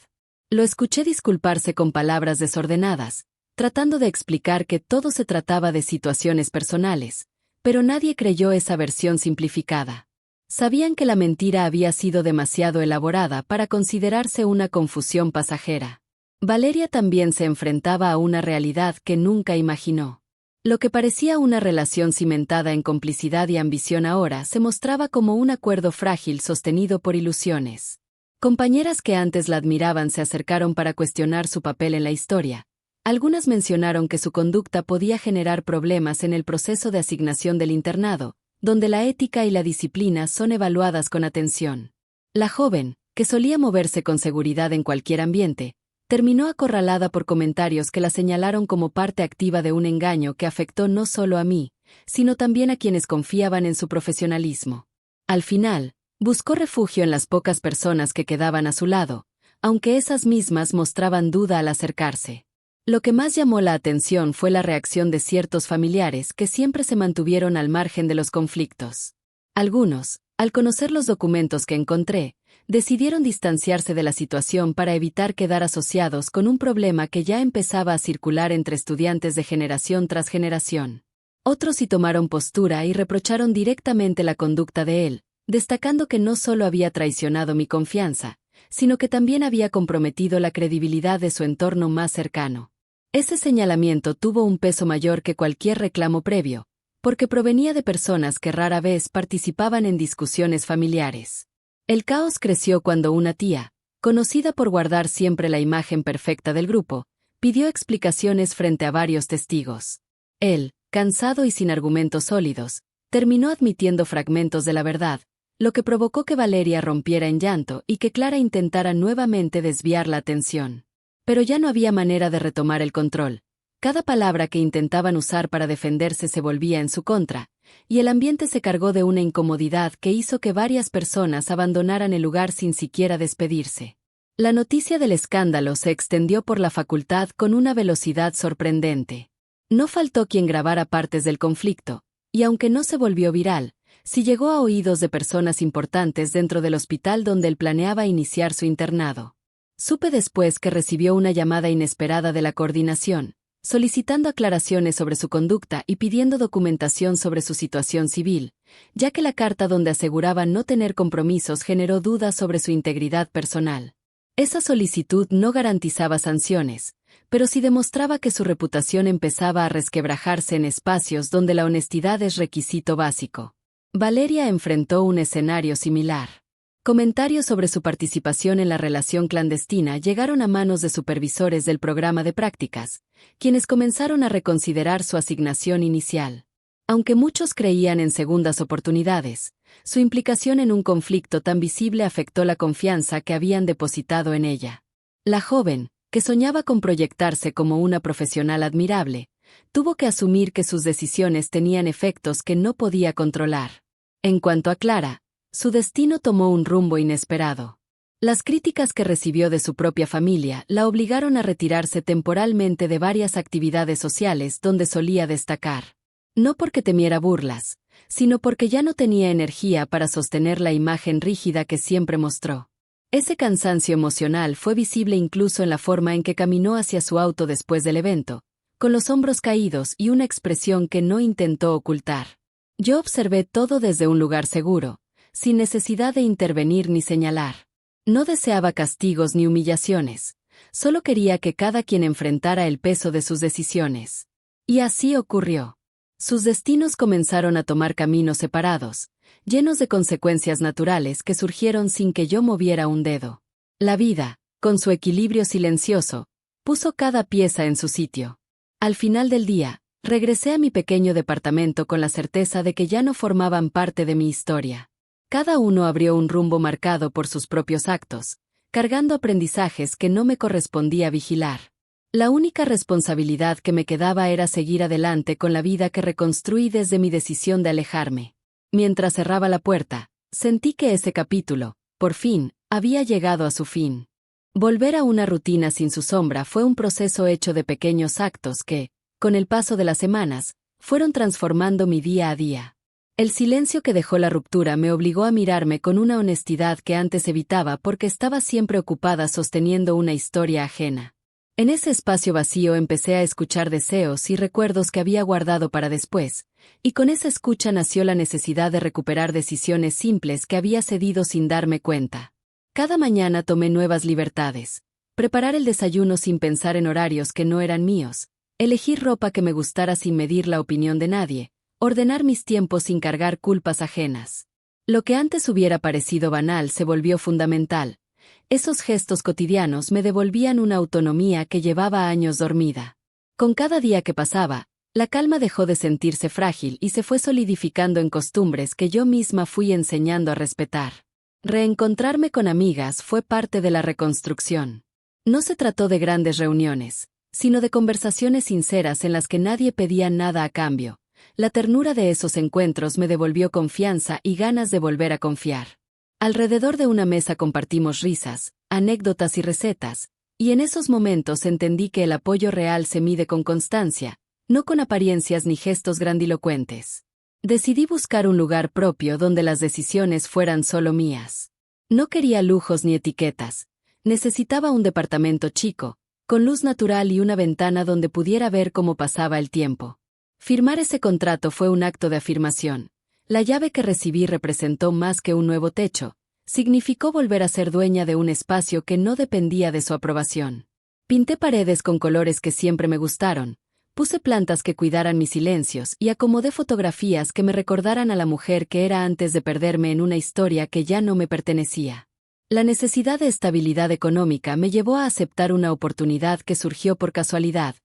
Lo escuché disculparse con palabras desordenadas, tratando de explicar que todo se trataba de situaciones personales, pero nadie creyó esa versión simplificada. Sabían que la mentira había sido demasiado elaborada para considerarse una confusión pasajera. Valeria también se enfrentaba a una realidad que nunca imaginó. Lo que parecía una relación cimentada en complicidad y ambición ahora se mostraba como un acuerdo frágil sostenido por ilusiones. Compañeras que antes la admiraban se acercaron para cuestionar su papel en la historia. Algunas mencionaron que su conducta podía generar problemas en el proceso de asignación del internado, donde la ética y la disciplina son evaluadas con atención. La joven, que solía moverse con seguridad en cualquier ambiente, terminó acorralada por comentarios que la señalaron como parte activa de un engaño que afectó no solo a mí, sino también a quienes confiaban en su profesionalismo. Al final, buscó refugio en las pocas personas que quedaban a su lado, aunque esas mismas mostraban duda al acercarse. Lo que más llamó la atención fue la reacción de ciertos familiares que siempre se mantuvieron al margen de los conflictos. Algunos, al conocer los documentos que encontré, decidieron distanciarse de la situación para evitar quedar asociados con un problema que ya empezaba a circular entre estudiantes de generación tras generación. Otros sí tomaron postura y reprocharon directamente la conducta de él, destacando que no solo había traicionado mi confianza, sino que también había comprometido la credibilidad de su entorno más cercano. Ese señalamiento tuvo un peso mayor que cualquier reclamo previo, porque provenía de personas que rara vez participaban en discusiones familiares. El caos creció cuando una tía, conocida por guardar siempre la imagen perfecta del grupo, pidió explicaciones frente a varios testigos. Él, cansado y sin argumentos sólidos, terminó admitiendo fragmentos de la verdad, lo que provocó que Valeria rompiera en llanto y que Clara intentara nuevamente desviar la atención. Pero ya no había manera de retomar el control. Cada palabra que intentaban usar para defenderse se volvía en su contra, y el ambiente se cargó de una incomodidad que hizo que varias personas abandonaran el lugar sin siquiera despedirse. La noticia del escándalo se extendió por la facultad con una velocidad sorprendente. No faltó quien grabara partes del conflicto, y aunque no se volvió viral, sí llegó a oídos de personas importantes dentro del hospital donde él planeaba iniciar su internado. Supe después que recibió una llamada inesperada de la coordinación, solicitando aclaraciones sobre su conducta y pidiendo documentación sobre su situación civil, ya que la carta donde aseguraba no tener compromisos generó dudas sobre su integridad personal. Esa solicitud no garantizaba sanciones, pero si demostraba que su reputación empezaba a resquebrajarse en espacios donde la honestidad es requisito básico. Valeria enfrentó un escenario similar. Comentarios sobre su participación en la relación clandestina llegaron a manos de supervisores del programa de prácticas, quienes comenzaron a reconsiderar su asignación inicial. Aunque muchos creían en segundas oportunidades, su implicación en un conflicto tan visible afectó la confianza que habían depositado en ella. La joven, que soñaba con proyectarse como una profesional admirable, tuvo que asumir que sus decisiones tenían efectos que no podía controlar. En cuanto a Clara, su destino tomó un rumbo inesperado. Las críticas que recibió de su propia familia la obligaron a retirarse temporalmente de varias actividades sociales donde solía destacar. No porque temiera burlas, sino porque ya no tenía energía para sostener la imagen rígida que siempre mostró. Ese cansancio emocional fue visible incluso en la forma en que caminó hacia su auto después del evento, con los hombros caídos y una expresión que no intentó ocultar. Yo observé todo desde un lugar seguro, sin necesidad de intervenir ni señalar. No deseaba castigos ni humillaciones, solo quería que cada quien enfrentara el peso de sus decisiones. Y así ocurrió. Sus destinos comenzaron a tomar caminos separados, llenos de consecuencias naturales que surgieron sin que yo moviera un dedo. La vida, con su equilibrio silencioso, puso cada pieza en su sitio. Al final del día, regresé a mi pequeño departamento con la certeza de que ya no formaban parte de mi historia. Cada uno abrió un rumbo marcado por sus propios actos, cargando aprendizajes que no me correspondía vigilar. La única responsabilidad que me quedaba era seguir adelante con la vida que reconstruí desde mi decisión de alejarme. Mientras cerraba la puerta, sentí que ese capítulo, por fin, había llegado a su fin. Volver a una rutina sin su sombra fue un proceso hecho de pequeños actos que, con el paso de las semanas, fueron transformando mi día a día. El silencio que dejó la ruptura me obligó a mirarme con una honestidad que antes evitaba porque estaba siempre ocupada sosteniendo una historia ajena. En ese espacio vacío empecé a escuchar deseos y recuerdos que había guardado para después, y con esa escucha nació la necesidad de recuperar decisiones simples que había cedido sin darme cuenta. Cada mañana tomé nuevas libertades: preparar el desayuno sin pensar en horarios que no eran míos, elegir ropa que me gustara sin medir la opinión de nadie, ordenar mis tiempos sin cargar culpas ajenas. Lo que antes hubiera parecido banal se volvió fundamental. Esos gestos cotidianos me devolvían una autonomía que llevaba años dormida. Con cada día que pasaba, la calma dejó de sentirse frágil y se fue solidificando en costumbres que yo misma fui enseñando a respetar. Reencontrarme con amigas fue parte de la reconstrucción. No se trató de grandes reuniones, sino de conversaciones sinceras en las que nadie pedía nada a cambio. La ternura de esos encuentros me devolvió confianza y ganas de volver a confiar. Alrededor de una mesa compartimos risas, anécdotas y recetas, y en esos momentos entendí que el apoyo real se mide con constancia, no con apariencias ni gestos grandilocuentes. Decidí buscar un lugar propio donde las decisiones fueran solo mías. No quería lujos ni etiquetas. Necesitaba un departamento chico, con luz natural y una ventana donde pudiera ver cómo pasaba el tiempo. Firmar ese contrato fue un acto de afirmación. La llave que recibí representó más que un nuevo techo. Significó volver a ser dueña de un espacio que no dependía de su aprobación. Pinté paredes con colores que siempre me gustaron, puse plantas que cuidaran mis silencios y acomodé fotografías que me recordaran a la mujer que era antes de perderme en una historia que ya no me pertenecía. La necesidad de estabilidad económica me llevó a aceptar una oportunidad que surgió por casualidad,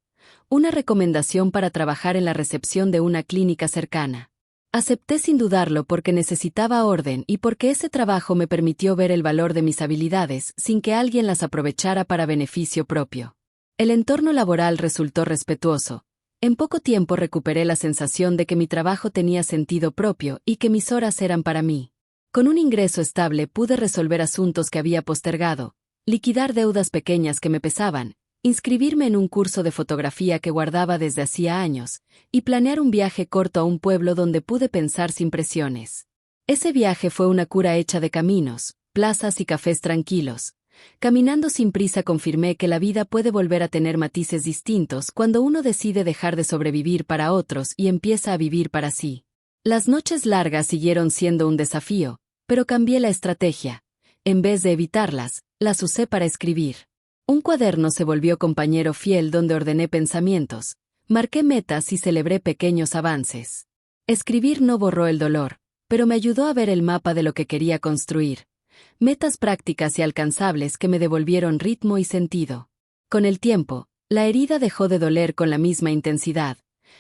una recomendación para trabajar en la recepción de una clínica cercana. Acepté sin dudarlo porque necesitaba orden y porque ese trabajo me permitió ver el valor de mis habilidades sin que alguien las aprovechara para beneficio propio. El entorno laboral resultó respetuoso. En poco tiempo recuperé la sensación de que mi trabajo tenía sentido propio y que mis horas eran para mí. Con un ingreso estable pude resolver asuntos que había postergado, liquidar deudas pequeñas que me pesaban, inscribirme en un curso de fotografía que guardaba desde hacía años, y planear un viaje corto a un pueblo donde pude pensar sin presiones. Ese viaje fue una cura hecha de caminos, plazas y cafés tranquilos. Caminando sin prisa confirmé que la vida puede volver a tener matices distintos cuando uno decide dejar de sobrevivir para otros y empieza a vivir para sí. Las noches largas siguieron siendo un desafío, pero cambié la estrategia. En vez de evitarlas, las usé para escribir. Un cuaderno se volvió compañero fiel donde ordené pensamientos, marqué metas y celebré pequeños avances. Escribir no borró el dolor, pero me ayudó a ver el mapa de lo que quería construir. Metas prácticas y alcanzables que me devolvieron ritmo y sentido. Con el tiempo, la herida dejó de doler con la misma intensidad.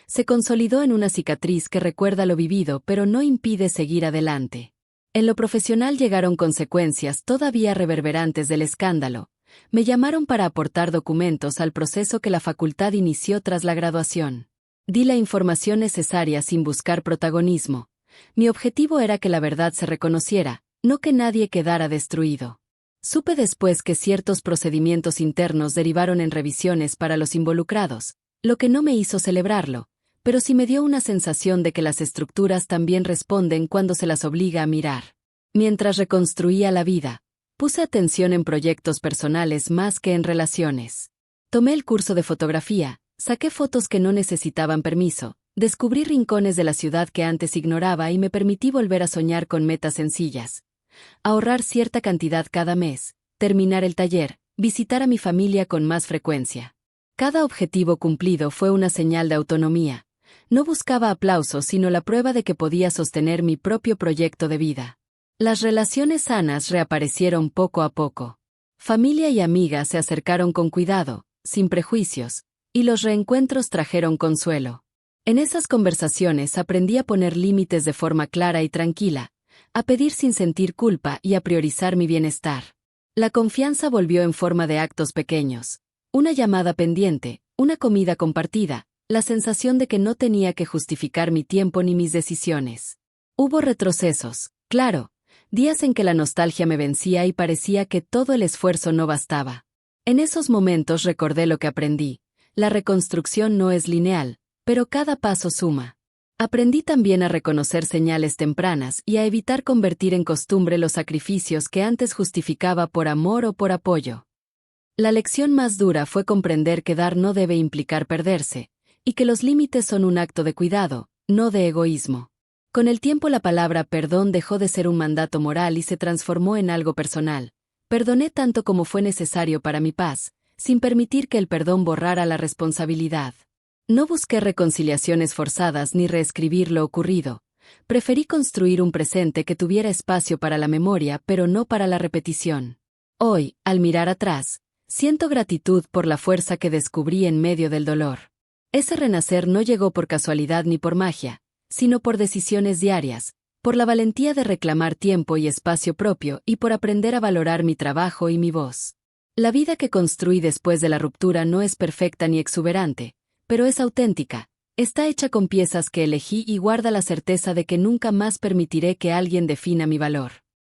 Se consolidó en una cicatriz que recuerda lo vivido pero no impide seguir adelante. En lo profesional llegaron consecuencias todavía reverberantes del escándalo. Me llamaron para aportar documentos al proceso que la facultad inició tras la graduación. Di la información necesaria sin buscar protagonismo. Mi objetivo era que la verdad se reconociera, no que nadie quedara destruido. Supe después que ciertos procedimientos internos derivaron en revisiones para los involucrados, lo que no me hizo celebrarlo, pero sí me dio una sensación de que las estructuras también responden cuando se las obliga a mirar. Mientras reconstruía la vida, puse atención en proyectos personales más que en relaciones. Tomé el curso de fotografía, saqué fotos que no necesitaban permiso, descubrí rincones de la ciudad que antes ignoraba y me permití volver a soñar con metas sencillas. Ahorrar cierta cantidad cada mes, terminar el taller, visitar a mi familia con más frecuencia. Cada objetivo cumplido fue una señal de autonomía. No buscaba aplausos sino la prueba de que podía sostener mi propio proyecto de vida. Las relaciones sanas reaparecieron poco a poco. Familia y amigas se acercaron con cuidado, sin prejuicios, y los reencuentros trajeron consuelo. En esas conversaciones aprendí a poner límites de forma clara y tranquila, a pedir sin sentir culpa y a priorizar mi bienestar. La confianza volvió en forma de actos pequeños. Una llamada pendiente, una comida compartida, la sensación de que no tenía que justificar mi tiempo ni mis decisiones. Hubo retrocesos, claro, días en que la nostalgia me vencía y parecía que todo el esfuerzo no bastaba. En esos momentos recordé lo que aprendí. La reconstrucción no es lineal, pero cada paso suma. Aprendí también a reconocer señales tempranas y a evitar convertir en costumbre los sacrificios que antes justificaba por amor o por apoyo. La lección más dura fue comprender que dar no debe implicar perderse, y que los límites son un acto de cuidado, no de egoísmo. Con el tiempo la palabra perdón dejó de ser un mandato moral y se transformó en algo personal. Perdoné tanto como fue necesario para mi paz, sin permitir que el perdón borrara la responsabilidad. No busqué reconciliaciones forzadas ni reescribir lo ocurrido. Preferí construir un presente que tuviera espacio para la memoria pero no para la repetición. Hoy, al mirar atrás, siento gratitud por la fuerza que descubrí en medio del dolor. Ese renacer no llegó por casualidad ni por magia, sino por decisiones diarias, por la valentía de reclamar tiempo y espacio propio y por aprender a valorar mi trabajo y mi voz. La vida que construí después de la ruptura no es perfecta ni exuberante, pero es auténtica, está hecha con piezas que elegí y guarda la certeza de que nunca más permitiré que alguien defina mi valor.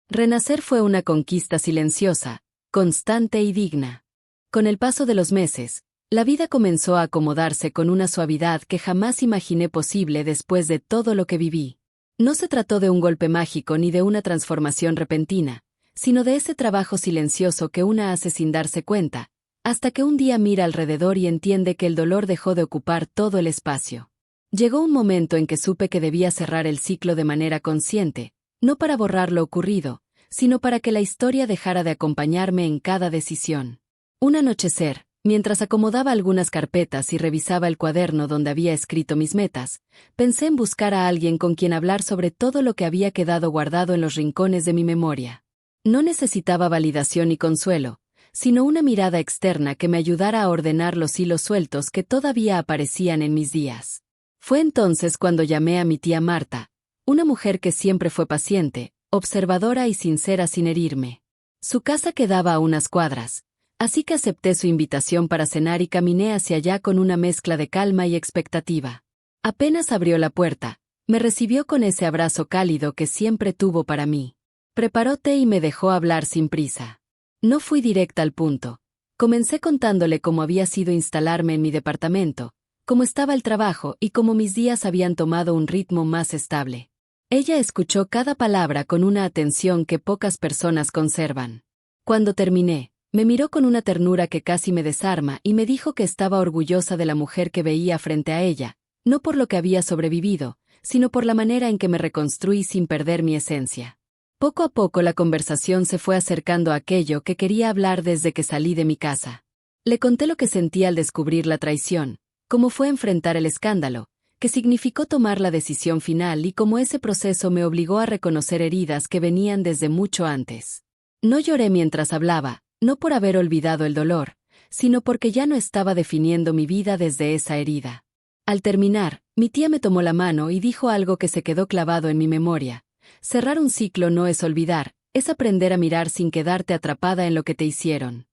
Renacer fue una conquista silenciosa, constante y digna. Con el paso de los meses, la vida comenzó a acomodarse con una suavidad que jamás imaginé posible después de todo lo que viví. No se trató de un golpe mágico ni de una transformación repentina, sino de ese trabajo silencioso que una hace sin darse cuenta, hasta que un día mira alrededor y entiende que el dolor dejó de ocupar todo el espacio. Llegó un momento en que supe que debía cerrar el ciclo de manera consciente, no para borrar lo ocurrido, sino para que la historia dejara de acompañarme en cada decisión. Un anochecer, mientras acomodaba algunas carpetas y revisaba el cuaderno donde había escrito mis metas, pensé en buscar a alguien con quien hablar sobre todo lo que había quedado guardado en los rincones de mi memoria. No necesitaba validación ni consuelo, sino una mirada externa que me ayudara a ordenar los hilos sueltos que todavía aparecían en mis días. Fue entonces cuando llamé a mi tía Marta, una mujer que siempre fue paciente, observadora y sincera sin herirme. Su casa quedaba a unas cuadras, así que acepté su invitación para cenar y caminé hacia allá con una mezcla de calma y expectativa. Apenas abrió la puerta, me recibió con ese abrazo cálido que siempre tuvo para mí. Preparó té y me dejó hablar sin prisa. No fui directa al punto. Comencé contándole cómo había sido instalarme en mi departamento, cómo estaba el trabajo y cómo mis días habían tomado un ritmo más estable. Ella escuchó cada palabra con una atención que pocas personas conservan. Cuando terminé, me miró con una ternura que casi me desarma y me dijo que estaba orgullosa de la mujer que veía frente a ella, no por lo que había sobrevivido, sino por la manera en que me reconstruí sin perder mi esencia. Poco a poco la conversación se fue acercando a aquello que quería hablar desde que salí de mi casa. Le conté lo que sentía al descubrir la traición, cómo fue enfrentar el escándalo, qué significó tomar la decisión final y cómo ese proceso me obligó a reconocer heridas que venían desde mucho antes. No lloré mientras hablaba, no por haber olvidado el dolor, sino porque ya no estaba definiendo mi vida desde esa herida. Al terminar, mi tía me tomó la mano y dijo algo que se quedó clavado en mi memoria. Cerrar un ciclo no es olvidar, es aprender a mirar sin quedarte atrapada en lo que te hicieron.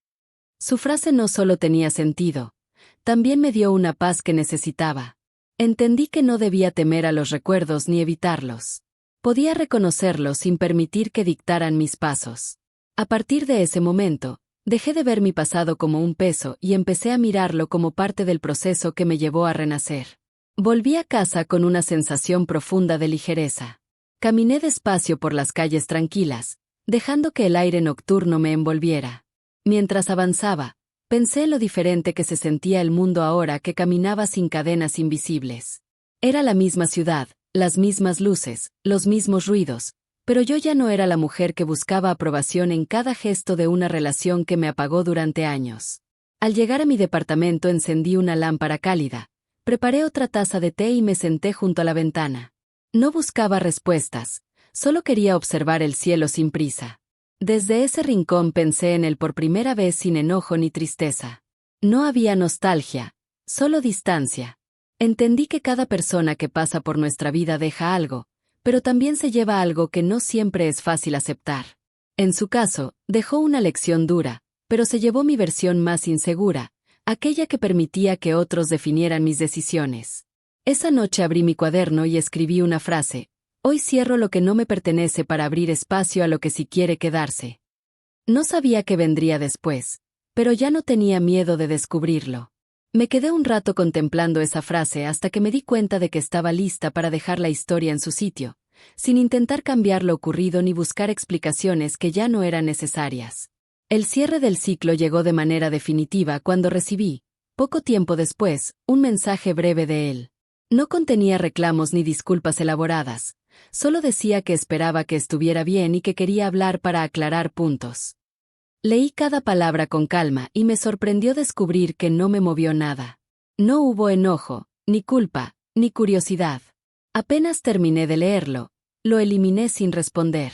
Su frase no solo tenía sentido, también me dio una paz que necesitaba. Entendí que no debía temer a los recuerdos ni evitarlos. Podía reconocerlos sin permitir que dictaran mis pasos. A partir de ese momento, dejé de ver mi pasado como un peso y empecé a mirarlo como parte del proceso que me llevó a renacer. Volví a casa con una sensación profunda de ligereza. Caminé despacio por las calles tranquilas, dejando que el aire nocturno me envolviera. Mientras avanzaba, pensé en lo diferente que se sentía el mundo ahora que caminaba sin cadenas invisibles. Era la misma ciudad, las mismas luces, los mismos ruidos, pero yo ya no era la mujer que buscaba aprobación en cada gesto de una relación que me apagó durante años. Al llegar a mi departamento encendí una lámpara cálida, preparé otra taza de té y me senté junto a la ventana. No buscaba respuestas, solo quería observar el cielo sin prisa. Desde ese rincón pensé en él por primera vez sin enojo ni tristeza. No había nostalgia, solo distancia. Entendí que cada persona que pasa por nuestra vida deja algo, pero también se lleva algo que no siempre es fácil aceptar. En su caso, dejó una lección dura, pero se llevó mi versión más insegura, aquella que permitía que otros definieran mis decisiones. Esa noche abrí mi cuaderno y escribí una frase: hoy cierro lo que no me pertenece para abrir espacio a lo que sí quiere quedarse. No sabía qué vendría después, pero ya no tenía miedo de descubrirlo. Me quedé un rato contemplando esa frase hasta que me di cuenta de que estaba lista para dejar la historia en su sitio, sin intentar cambiar lo ocurrido ni buscar explicaciones que ya no eran necesarias. El cierre del ciclo llegó de manera definitiva cuando recibí, poco tiempo después, un mensaje breve de él. No contenía reclamos ni disculpas elaboradas, solo decía que esperaba que estuviera bien y que quería hablar para aclarar puntos. Leí cada palabra con calma y me sorprendió descubrir que no me movió nada. No hubo enojo, ni culpa, ni curiosidad. Apenas terminé de leerlo, lo eliminé sin responder.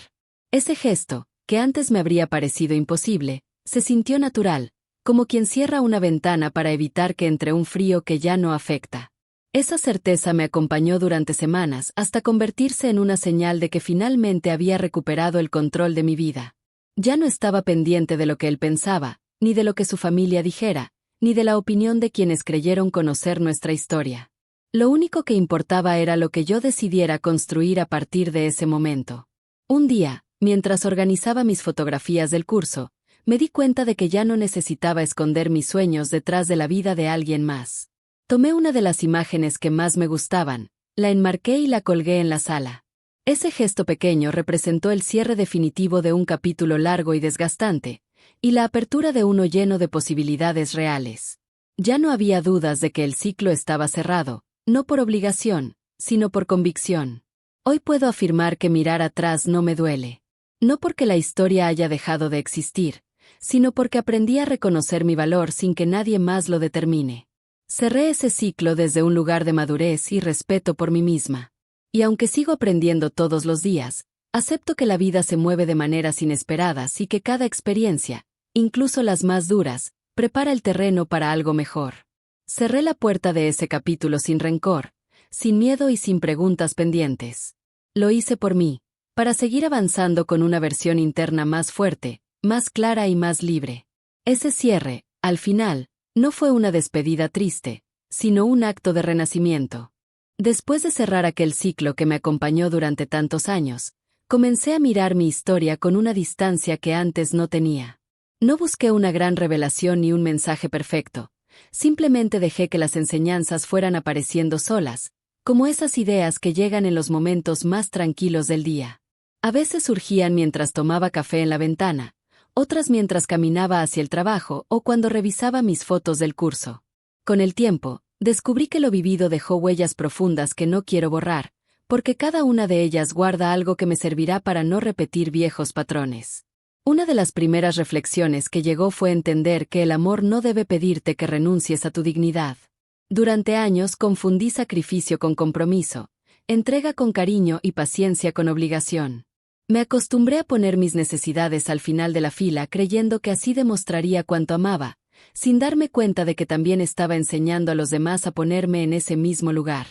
Ese gesto, que antes me habría parecido imposible, se sintió natural, como quien cierra una ventana para evitar que entre un frío que ya no afecta. Esa certeza me acompañó durante semanas hasta convertirse en una señal de que finalmente había recuperado el control de mi vida. Ya no estaba pendiente de lo que él pensaba, ni de lo que su familia dijera, ni de la opinión de quienes creyeron conocer nuestra historia. Lo único que importaba era lo que yo decidiera construir a partir de ese momento. Un día, mientras organizaba mis fotografías del curso, me di cuenta de que ya no necesitaba esconder mis sueños detrás de la vida de alguien más. Tomé una de las imágenes que más me gustaban, la enmarqué y la colgué en la sala. Ese gesto pequeño representó el cierre definitivo de un capítulo largo y desgastante, y la apertura de uno lleno de posibilidades reales. Ya no había dudas de que el ciclo estaba cerrado, no por obligación, sino por convicción. Hoy puedo afirmar que mirar atrás no me duele. No porque la historia haya dejado de existir, sino porque aprendí a reconocer mi valor sin que nadie más lo determine. Cerré ese ciclo desde un lugar de madurez y respeto por mí misma. Y aunque sigo aprendiendo todos los días, acepto que la vida se mueve de maneras inesperadas y que cada experiencia, incluso las más duras, prepara el terreno para algo mejor. Cerré la puerta de ese capítulo sin rencor, sin miedo y sin preguntas pendientes. Lo hice por mí, para seguir avanzando con una versión interna más fuerte, más clara y más libre. Ese cierre, al final, no fue una despedida triste, sino un acto de renacimiento. Después de cerrar aquel ciclo que me acompañó durante tantos años, comencé a mirar mi historia con una distancia que antes no tenía. No busqué una gran revelación ni un mensaje perfecto, simplemente dejé que las enseñanzas fueran apareciendo solas, como esas ideas que llegan en los momentos más tranquilos del día. A veces surgían mientras tomaba café en la ventana, otras mientras caminaba hacia el trabajo o cuando revisaba mis fotos del curso. Con el tiempo, descubrí que lo vivido dejó huellas profundas que no quiero borrar, porque cada una de ellas guarda algo que me servirá para no repetir viejos patrones. Una de las primeras reflexiones que llegó fue entender que el amor no debe pedirte que renuncies a tu dignidad. Durante años confundí sacrificio con compromiso, entrega con cariño y paciencia con obligación. Me acostumbré a poner mis necesidades al final de la fila creyendo que así demostraría cuánto amaba, sin darme cuenta de que también estaba enseñando a los demás a ponerme en ese mismo lugar.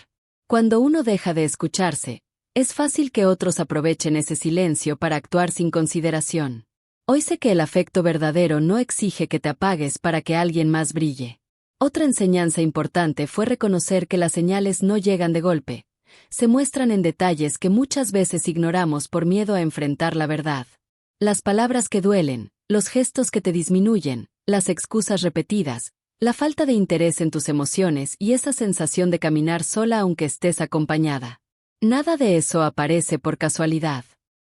Cuando uno deja de escucharse, es fácil que otros aprovechen ese silencio para actuar sin consideración. Hoy sé que el afecto verdadero no exige que te apagues para que alguien más brille. Otra enseñanza importante fue reconocer que las señales no llegan de golpe, se muestran en detalles que muchas veces ignoramos por miedo a enfrentar la verdad. Las palabras que duelen, los gestos que te disminuyen, las excusas repetidas, la falta de interés en tus emociones y esa sensación de caminar sola aunque estés acompañada. Nada de eso aparece por casualidad.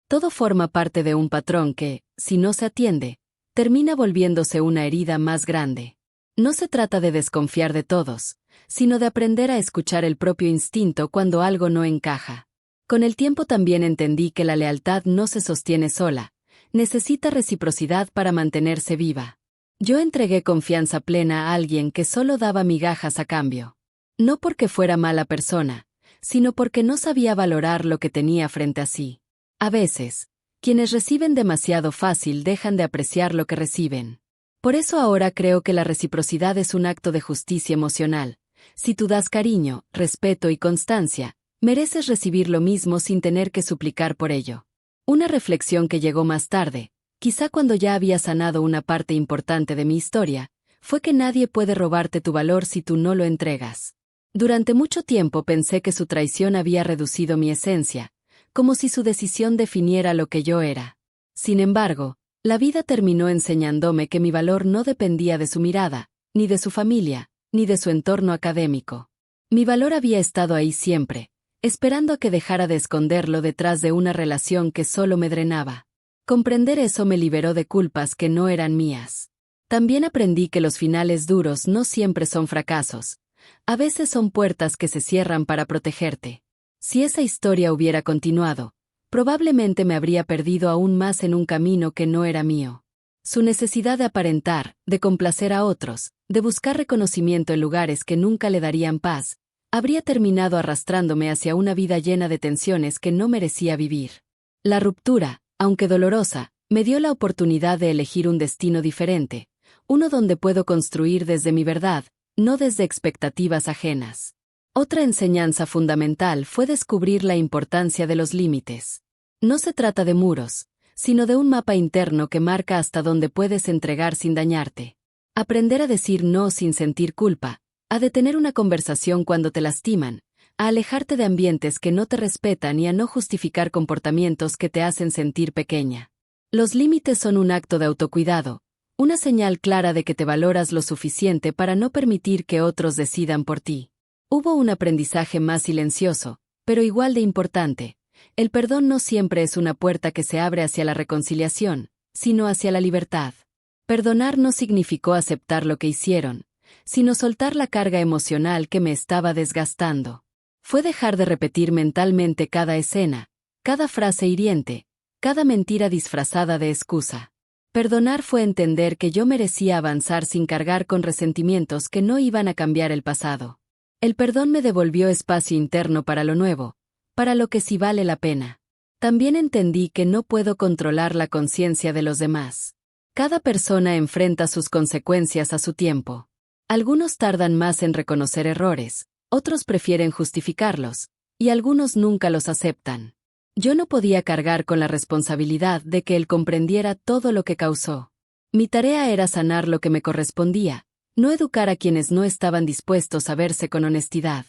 Todo forma parte de un patrón que, si no se atiende, termina volviéndose una herida más grande. No se trata de desconfiar de todos, sino de aprender a escuchar el propio instinto cuando algo no encaja. Con el tiempo también entendí que la lealtad no se sostiene sola, necesita reciprocidad para mantenerse viva. Yo entregué confianza plena a alguien que solo daba migajas a cambio. No porque fuera mala persona, sino porque no sabía valorar lo que tenía frente a sí. A veces, quienes reciben demasiado fácil dejan de apreciar lo que reciben. Por eso ahora creo que la reciprocidad es un acto de justicia emocional. Si tú das cariño, respeto y constancia, mereces recibir lo mismo sin tener que suplicar por ello. Una reflexión que llegó más tarde, quizá cuando ya había sanado una parte importante de mi historia, fue que nadie puede robarte tu valor si tú no lo entregas. Durante mucho tiempo pensé que su traición había reducido mi esencia, como si su decisión definiera lo que yo era. Sin embargo, la vida terminó enseñándome que mi valor no dependía de su mirada, ni de su familia, ni de su entorno académico. Mi valor había estado ahí siempre, esperando a que dejara de esconderlo detrás de una relación que solo me drenaba. Comprender eso me liberó de culpas que no eran mías. También aprendí que los finales duros no siempre son fracasos, a veces son puertas que se cierran para protegerte. Si esa historia hubiera continuado, probablemente me habría perdido aún más en un camino que no era mío. Su necesidad de aparentar, de complacer a otros, de buscar reconocimiento en lugares que nunca le darían paz, habría terminado arrastrándome hacia una vida llena de tensiones que no merecía vivir. La ruptura, aunque dolorosa, me dio la oportunidad de elegir un destino diferente, uno donde puedo construir desde mi verdad, no desde expectativas ajenas. Otra enseñanza fundamental fue descubrir la importancia de los límites. No se trata de muros, sino de un mapa interno que marca hasta dónde puedes entregar sin dañarte. Aprender a decir no sin sentir culpa, a detener una conversación cuando te lastiman, a alejarte de ambientes que no te respetan y a no justificar comportamientos que te hacen sentir pequeña. Los límites son un acto de autocuidado, una señal clara de que te valoras lo suficiente para no permitir que otros decidan por ti. Hubo un aprendizaje más silencioso, pero igual de importante. El perdón no siempre es una puerta que se abre hacia la reconciliación, sino hacia la libertad. Perdonar no significó aceptar lo que hicieron, sino soltar la carga emocional que me estaba desgastando. Fue dejar de repetir mentalmente cada escena, cada frase hiriente, cada mentira disfrazada de excusa. Perdonar fue entender que yo merecía avanzar sin cargar con resentimientos que no iban a cambiar el pasado. El perdón me devolvió espacio interno para lo nuevo, para lo que sí vale la pena. También entendí que no puedo controlar la conciencia de los demás. Cada persona enfrenta sus consecuencias a su tiempo. Algunos tardan más en reconocer errores, otros prefieren justificarlos, y algunos nunca los aceptan. Yo no podía cargar con la responsabilidad de que él comprendiera todo lo que causó. Mi tarea era sanar lo que me correspondía, no educar a quienes no estaban dispuestos a verse con honestidad.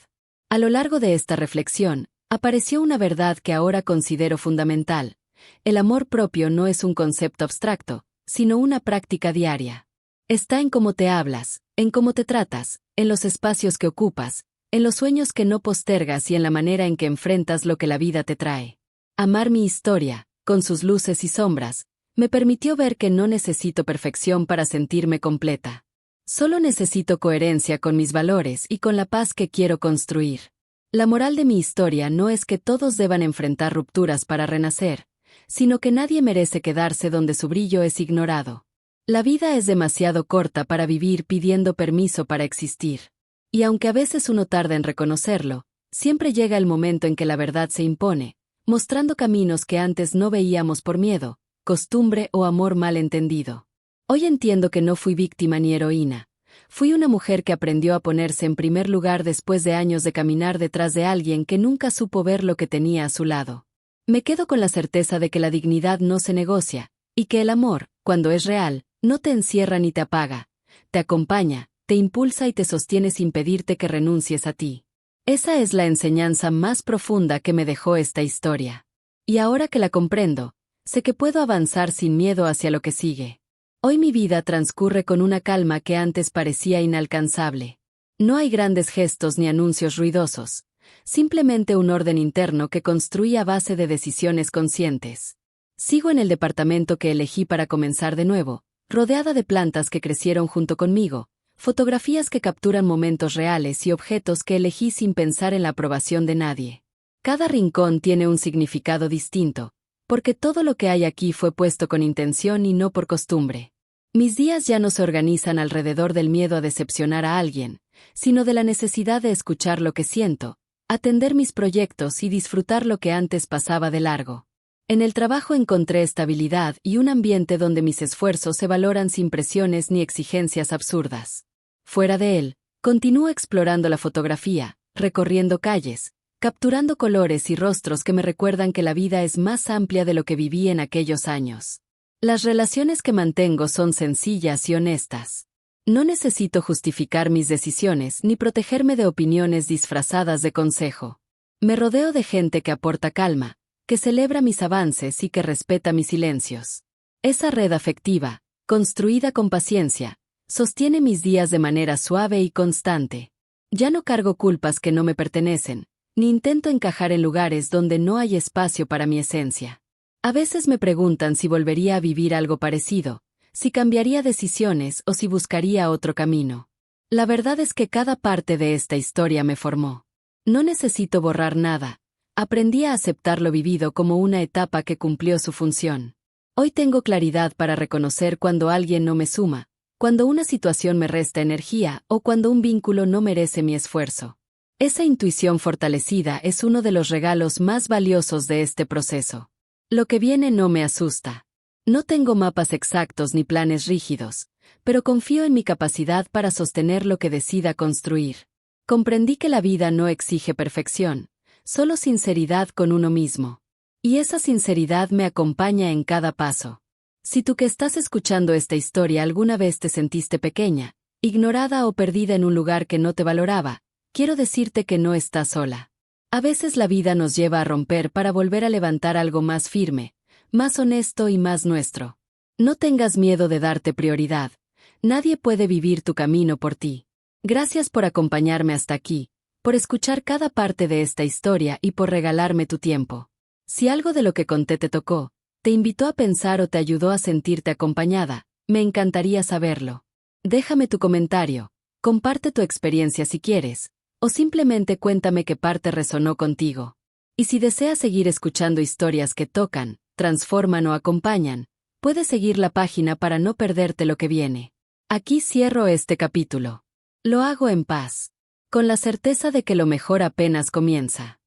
A lo largo de esta reflexión, apareció una verdad que ahora considero fundamental. El amor propio no es un concepto abstracto, sino una práctica diaria. Está en cómo te hablas, en cómo te tratas, en los espacios que ocupas, en los sueños que no postergas y en la manera en que enfrentas lo que la vida te trae. Amar mi historia, con sus luces y sombras, me permitió ver que no necesito perfección para sentirme completa. Solo necesito coherencia con mis valores y con la paz que quiero construir. La moral de mi historia no es que todos deban enfrentar rupturas para renacer, sino que nadie merece quedarse donde su brillo es ignorado. La vida es demasiado corta para vivir pidiendo permiso para existir. Y aunque a veces uno tarda en reconocerlo, siempre llega el momento en que la verdad se impone, mostrando caminos que antes no veíamos por miedo, costumbre o amor mal entendido. Hoy entiendo que no fui víctima ni heroína. Fui una mujer que aprendió a ponerse en primer lugar después de años de caminar detrás de alguien que nunca supo ver lo que tenía a su lado. Me quedo con la certeza de que la dignidad no se negocia, y que el amor, cuando es real, no te encierra ni te apaga, te acompaña, te impulsa y te sostiene sin pedirte que renuncies a ti. Esa es la enseñanza más profunda que me dejó esta historia. Y ahora que la comprendo, sé que puedo avanzar sin miedo hacia lo que sigue. Hoy mi vida transcurre con una calma que antes parecía inalcanzable. No hay grandes gestos ni anuncios ruidosos, simplemente un orden interno que construí a base de decisiones conscientes. Sigo en el departamento que elegí para comenzar de nuevo, rodeada de plantas que crecieron junto conmigo, fotografías que capturan momentos reales y objetos que elegí sin pensar en la aprobación de nadie. Cada rincón tiene un significado distinto, porque todo lo que hay aquí fue puesto con intención y no por costumbre. Mis días ya no se organizan alrededor del miedo a decepcionar a alguien, sino de la necesidad de escuchar lo que siento, atender mis proyectos y disfrutar lo que antes pasaba de largo. En el trabajo encontré estabilidad y un ambiente donde mis esfuerzos se valoran sin presiones ni exigencias absurdas. Fuera de él, continúo explorando la fotografía, recorriendo calles, capturando colores y rostros que me recuerdan que la vida es más amplia de lo que viví en aquellos años. Las relaciones que mantengo son sencillas y honestas. No necesito justificar mis decisiones ni protegerme de opiniones disfrazadas de consejo. Me rodeo de gente que aporta calma, que celebra mis avances y que respeta mis silencios. Esa red afectiva, construida con paciencia, sostiene mis días de manera suave y constante. Ya no cargo culpas que no me pertenecen, ni intento encajar en lugares donde no hay espacio para mi esencia. A veces me preguntan si volvería a vivir algo parecido, si cambiaría decisiones o si buscaría otro camino. La verdad es que cada parte de esta historia me formó. No necesito borrar nada. Aprendí a aceptar lo vivido como una etapa que cumplió su función. Hoy tengo claridad para reconocer cuando alguien no me suma, cuando una situación me resta energía o cuando un vínculo no merece mi esfuerzo. Esa intuición fortalecida es uno de los regalos más valiosos de este proceso. Lo que viene no me asusta. No tengo mapas exactos ni planes rígidos, pero confío en mi capacidad para sostener lo que decida construir. Comprendí que la vida no exige perfección, solo sinceridad con uno mismo. Y esa sinceridad me acompaña en cada paso. Si tú que estás escuchando esta historia alguna vez te sentiste pequeña, ignorada o perdida en un lugar que no te valoraba, quiero decirte que no estás sola. A veces la vida nos lleva a romper para volver a levantar algo más firme, más honesto y más nuestro. No tengas miedo de darte prioridad. Nadie puede vivir tu camino por ti. Gracias por acompañarme hasta aquí, por escuchar cada parte de esta historia y por regalarme tu tiempo. Si algo de lo que conté te tocó, te invitó a pensar o te ayudó a sentirte acompañada, me encantaría saberlo. Déjame tu comentario, comparte tu experiencia si quieres, o simplemente cuéntame qué parte resonó contigo. Y si deseas seguir escuchando historias que tocan, transforman o acompañan, puedes seguir la página para no perderte lo que viene. Aquí cierro este capítulo. Lo hago en paz, con la certeza de que lo mejor apenas comienza.